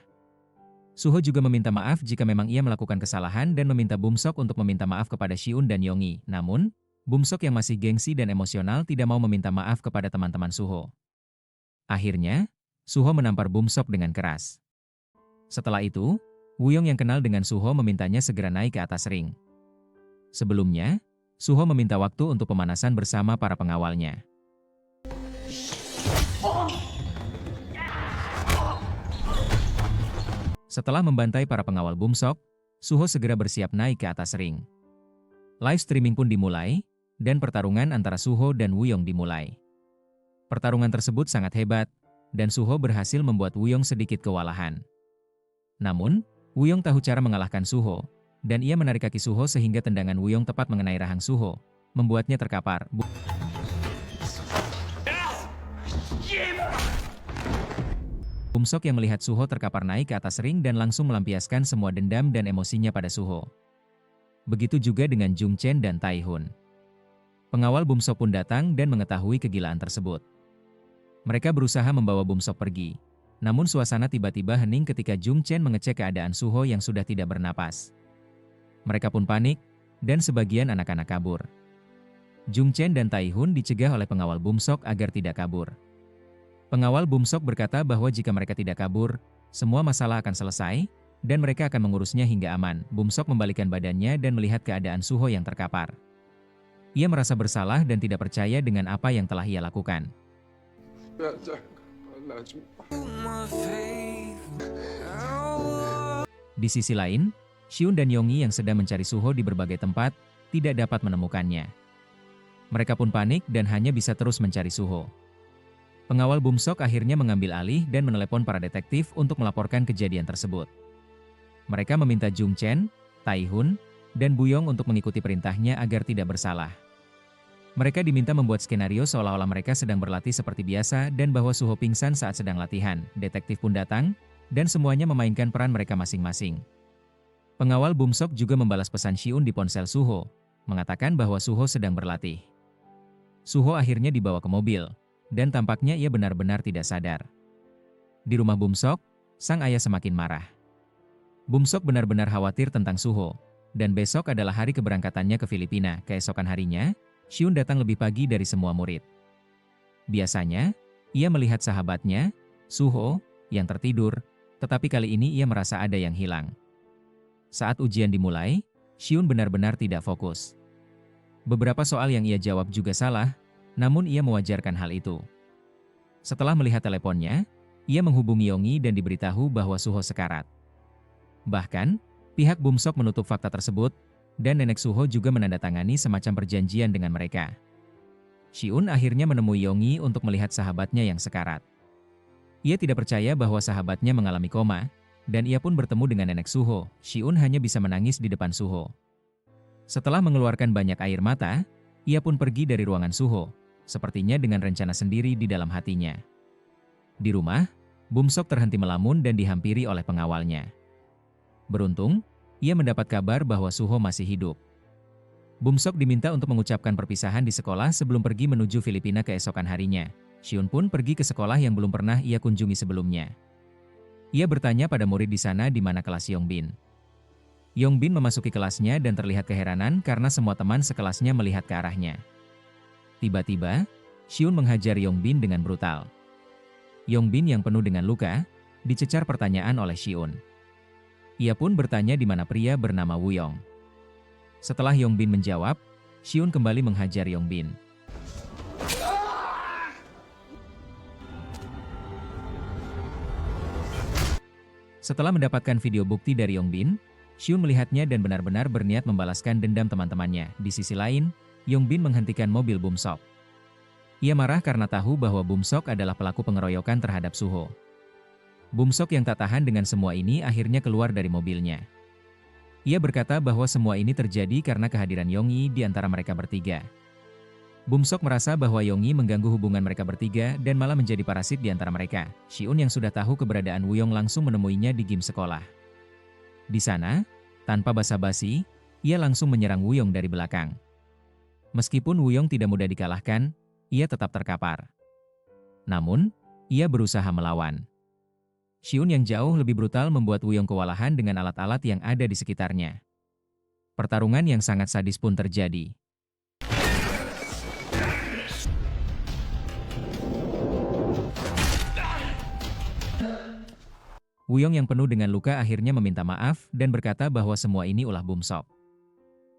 Suho juga meminta maaf jika memang ia melakukan kesalahan dan meminta Bumsok untuk meminta maaf kepada Shiun dan Yonggi. Namun, Bumsok yang masih gengsi dan emosional tidak mau meminta maaf kepada teman-teman Suho. Akhirnya, Suho menampar Bumsok dengan keras. Setelah itu, Wuyong yang kenal dengan Suho memintanya segera naik ke atas ring. Sebelumnya, Suho meminta waktu untuk pemanasan bersama para pengawalnya. Setelah membantai para pengawal Bumsok, Suho segera bersiap naik ke atas ring. Live streaming pun dimulai, dan pertarungan antara Suho dan Wuyong dimulai. Pertarungan tersebut sangat hebat, dan Suho berhasil membuat Wuyong sedikit kewalahan. Namun, Wuyong tahu cara mengalahkan Suho, dan ia menarik kaki Suho sehingga tendangan Wuyong tepat mengenai rahang Suho, membuatnya terkapar. Bumsok yang melihat Suho terkapar naik ke atas ring dan langsung melampiaskan semua dendam dan emosinya pada Suho. Begitu juga dengan Jung Chen dan Tai Hun. Pengawal Bumsok pun datang dan mengetahui kegilaan tersebut. Mereka berusaha membawa Bumsok pergi, namun suasana tiba-tiba hening ketika Jung Chen mengecek keadaan Suho yang sudah tidak bernapas. Mereka pun panik, dan sebagian anak-anak kabur. Jung Chen dan Tai Hun dicegah oleh pengawal Bumsok agar tidak kabur. Pengawal Bumsok berkata bahwa jika mereka tidak kabur, semua masalah akan selesai, dan mereka akan mengurusnya hingga aman. Bumsok membalikan badannya dan melihat keadaan Suho yang terkapar. Ia merasa bersalah dan tidak percaya dengan apa yang telah ia lakukan. Di sisi lain, Shiun dan Yonggi yang sedang mencari Suho di berbagai tempat, tidak dapat menemukannya. Mereka pun panik dan hanya bisa terus mencari Suho. Pengawal Bumsok akhirnya mengambil alih dan menelepon para detektif untuk melaporkan kejadian tersebut. Mereka meminta Jung Chen, Tai Hun, dan Buyong untuk mengikuti perintahnya agar tidak bersalah. Mereka diminta membuat skenario seolah-olah mereka sedang berlatih seperti biasa dan bahwa Suho pingsan saat sedang latihan. Detektif pun datang, dan semuanya memainkan peran mereka masing-masing. Pengawal Bumsok juga membalas pesan Shiun di ponsel Suho, mengatakan bahwa Suho sedang berlatih. Suho akhirnya dibawa ke mobil, dan tampaknya ia benar-benar tidak sadar. Di rumah Bumsok, sang ayah semakin marah. Bumsok benar-benar khawatir tentang Suho, dan besok adalah hari keberangkatannya ke Filipina. Keesokan harinya, Shiun datang lebih pagi dari semua murid. Biasanya, ia melihat sahabatnya, Suho, yang tertidur, tetapi kali ini ia merasa ada yang hilang. Saat ujian dimulai, Shiun benar-benar tidak fokus. Beberapa soal yang ia jawab juga salah, namun ia mewajarkan hal itu. Setelah melihat teleponnya, ia menghubungi Yonggi dan diberitahu bahwa Suho sekarat. Bahkan, pihak Bumsok menutup fakta tersebut, dan nenek Suho juga menandatangani semacam perjanjian dengan mereka. Shiun akhirnya menemui Yonggi untuk melihat sahabatnya yang sekarat. Ia tidak percaya bahwa sahabatnya mengalami koma, dan ia pun bertemu dengan nenek Suho. Shiun hanya bisa menangis di depan Suho. Setelah mengeluarkan banyak air mata, ia pun pergi dari ruangan Suho, sepertinya dengan rencana sendiri di dalam hatinya. Di rumah, Bumsok terhenti melamun dan dihampiri oleh pengawalnya. Beruntung, ia mendapat kabar bahwa Suho masih hidup. Bumsok diminta untuk mengucapkan perpisahan di sekolah sebelum pergi menuju Filipina keesokan harinya. Shiun pun pergi ke sekolah yang belum pernah ia kunjungi sebelumnya. Ia bertanya pada murid di sana di mana kelas Yongbin. Yongbin memasuki kelasnya dan terlihat keheranan karena semua teman sekelasnya melihat ke arahnya. Tiba-tiba, Xiun menghajar Yongbin dengan brutal. Yongbin yang penuh dengan luka, dicecar pertanyaan oleh Xiun. Ia pun bertanya di mana pria bernama Wuyong. Setelah Yongbin menjawab, Xiun kembali menghajar Yongbin. Setelah mendapatkan video bukti dari Yongbin, Xiun melihatnya dan benar-benar berniat membalaskan dendam teman-temannya. Di sisi lain, Yongbin menghentikan mobil Bumsok. Ia marah karena tahu bahwa Bumsok adalah pelaku pengeroyokan terhadap Suho. Bumsok yang tak tahan dengan semua ini akhirnya keluar dari mobilnya. Ia berkata bahwa semua ini terjadi karena kehadiran Yongyi di antara mereka bertiga. Bumsok merasa bahwa Yongyi mengganggu hubungan mereka bertiga dan malah menjadi parasit di antara mereka. Xiun yang sudah tahu keberadaan Wuyong langsung menemuinya di gym sekolah. Di sana, tanpa basa-basi, ia langsung menyerang Wuyong dari belakang. Meskipun Wuyong tidak mudah dikalahkan, ia tetap terkapar. Namun, ia berusaha melawan. Xiun yang jauh lebih brutal membuat Wuyong kewalahan dengan alat-alat yang ada di sekitarnya. Pertarungan yang sangat sadis pun terjadi. Wuyong yang penuh dengan luka akhirnya meminta maaf dan berkata bahwa semua ini ulah Bumsok.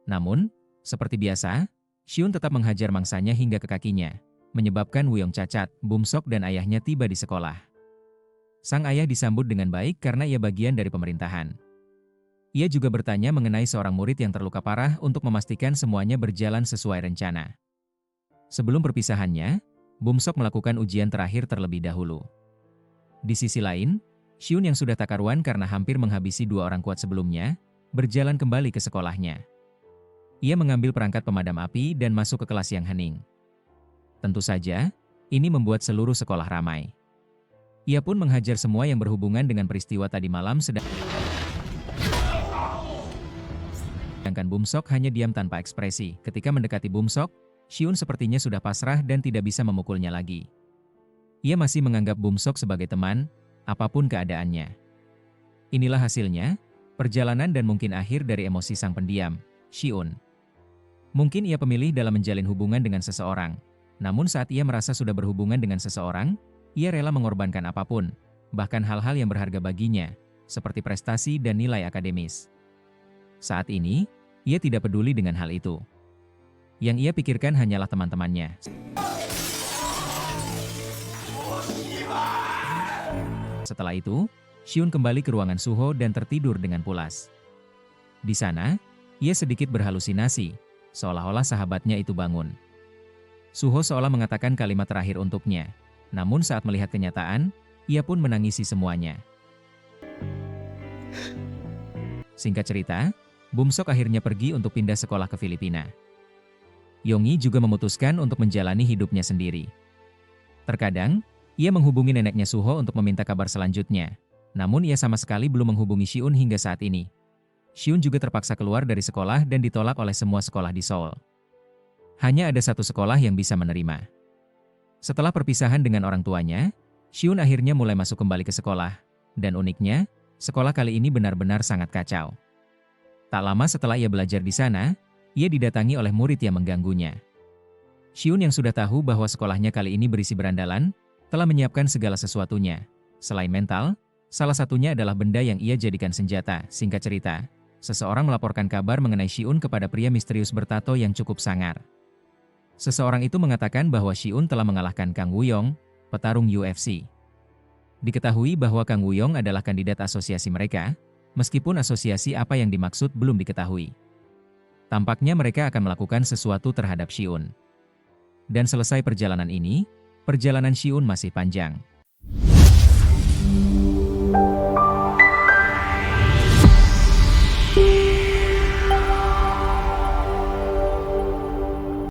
Namun, seperti biasa, Xiun tetap menghajar mangsanya hingga ke kakinya, menyebabkan Wuyong cacat. Bumsok dan ayahnya tiba di sekolah. Sang ayah disambut dengan baik karena ia bagian dari pemerintahan. Ia juga bertanya mengenai seorang murid yang terluka parah untuk memastikan semuanya berjalan sesuai rencana. Sebelum perpisahannya, Bumsok melakukan ujian terakhir terlebih dahulu. Di sisi lain, Xiun yang sudah tak karuan karena hampir menghabisi 2 orang kuat sebelumnya, berjalan kembali ke sekolahnya. Ia mengambil perangkat pemadam api dan masuk ke kelas yang hening. Tentu saja, ini membuat seluruh sekolah ramai. Ia pun menghajar semua yang berhubungan dengan peristiwa tadi malam sedangkan Bumsok hanya diam tanpa ekspresi. Ketika mendekati Bumsok, Xiun sepertinya sudah pasrah dan tidak bisa memukulnya lagi. Ia masih menganggap Bumsok sebagai teman, apapun keadaannya. Inilah hasilnya, perjalanan dan mungkin akhir dari emosi sang pendiam, Xiun. Mungkin ia pemilih dalam menjalin hubungan dengan seseorang, namun saat ia merasa sudah berhubungan dengan seseorang, ia rela mengorbankan apapun, bahkan hal-hal yang berharga baginya, seperti prestasi dan nilai akademis. Saat ini, ia tidak peduli dengan hal itu. Yang ia pikirkan hanyalah teman-temannya. Setelah itu, Xiun kembali ke ruangan Suho dan tertidur dengan pulas. Di sana, ia sedikit berhalusinasi, seolah-olah sahabatnya itu bangun. Suho seolah mengatakan kalimat terakhir untuknya, namun saat melihat kenyataan, ia pun menangisi semuanya. Singkat cerita, Bumsok akhirnya pergi untuk pindah sekolah ke Filipina. Yongyi juga memutuskan untuk menjalani hidupnya sendiri. Terkadang, ia menghubungi neneknya Suho untuk meminta kabar selanjutnya, namun ia sama sekali belum menghubungi Xiun hingga saat ini. Xiun juga terpaksa keluar dari sekolah dan ditolak oleh semua sekolah di Seoul. Hanya ada satu sekolah yang bisa menerima. Setelah perpisahan dengan orang tuanya, Xiun akhirnya mulai masuk kembali ke sekolah, dan uniknya, sekolah kali ini benar-benar sangat kacau. Tak lama setelah ia belajar di sana, ia didatangi oleh murid yang mengganggunya. Xiun yang sudah tahu bahwa sekolahnya kali ini berisi berandalan, telah menyiapkan segala sesuatunya. Selain mental, salah satunya adalah benda yang ia jadikan senjata. Singkat cerita, seseorang melaporkan kabar mengenai Xiun kepada pria misterius bertato yang cukup sangar. Seseorang itu mengatakan bahwa Xiun telah mengalahkan Kang Wuyong, petarung UFC. Diketahui bahwa Kang Wuyong adalah kandidat asosiasi mereka, meskipun asosiasi apa yang dimaksud belum diketahui. Tampaknya mereka akan melakukan sesuatu terhadap Xiun. Dan selesai perjalanan ini, perjalanan Xiun masih panjang.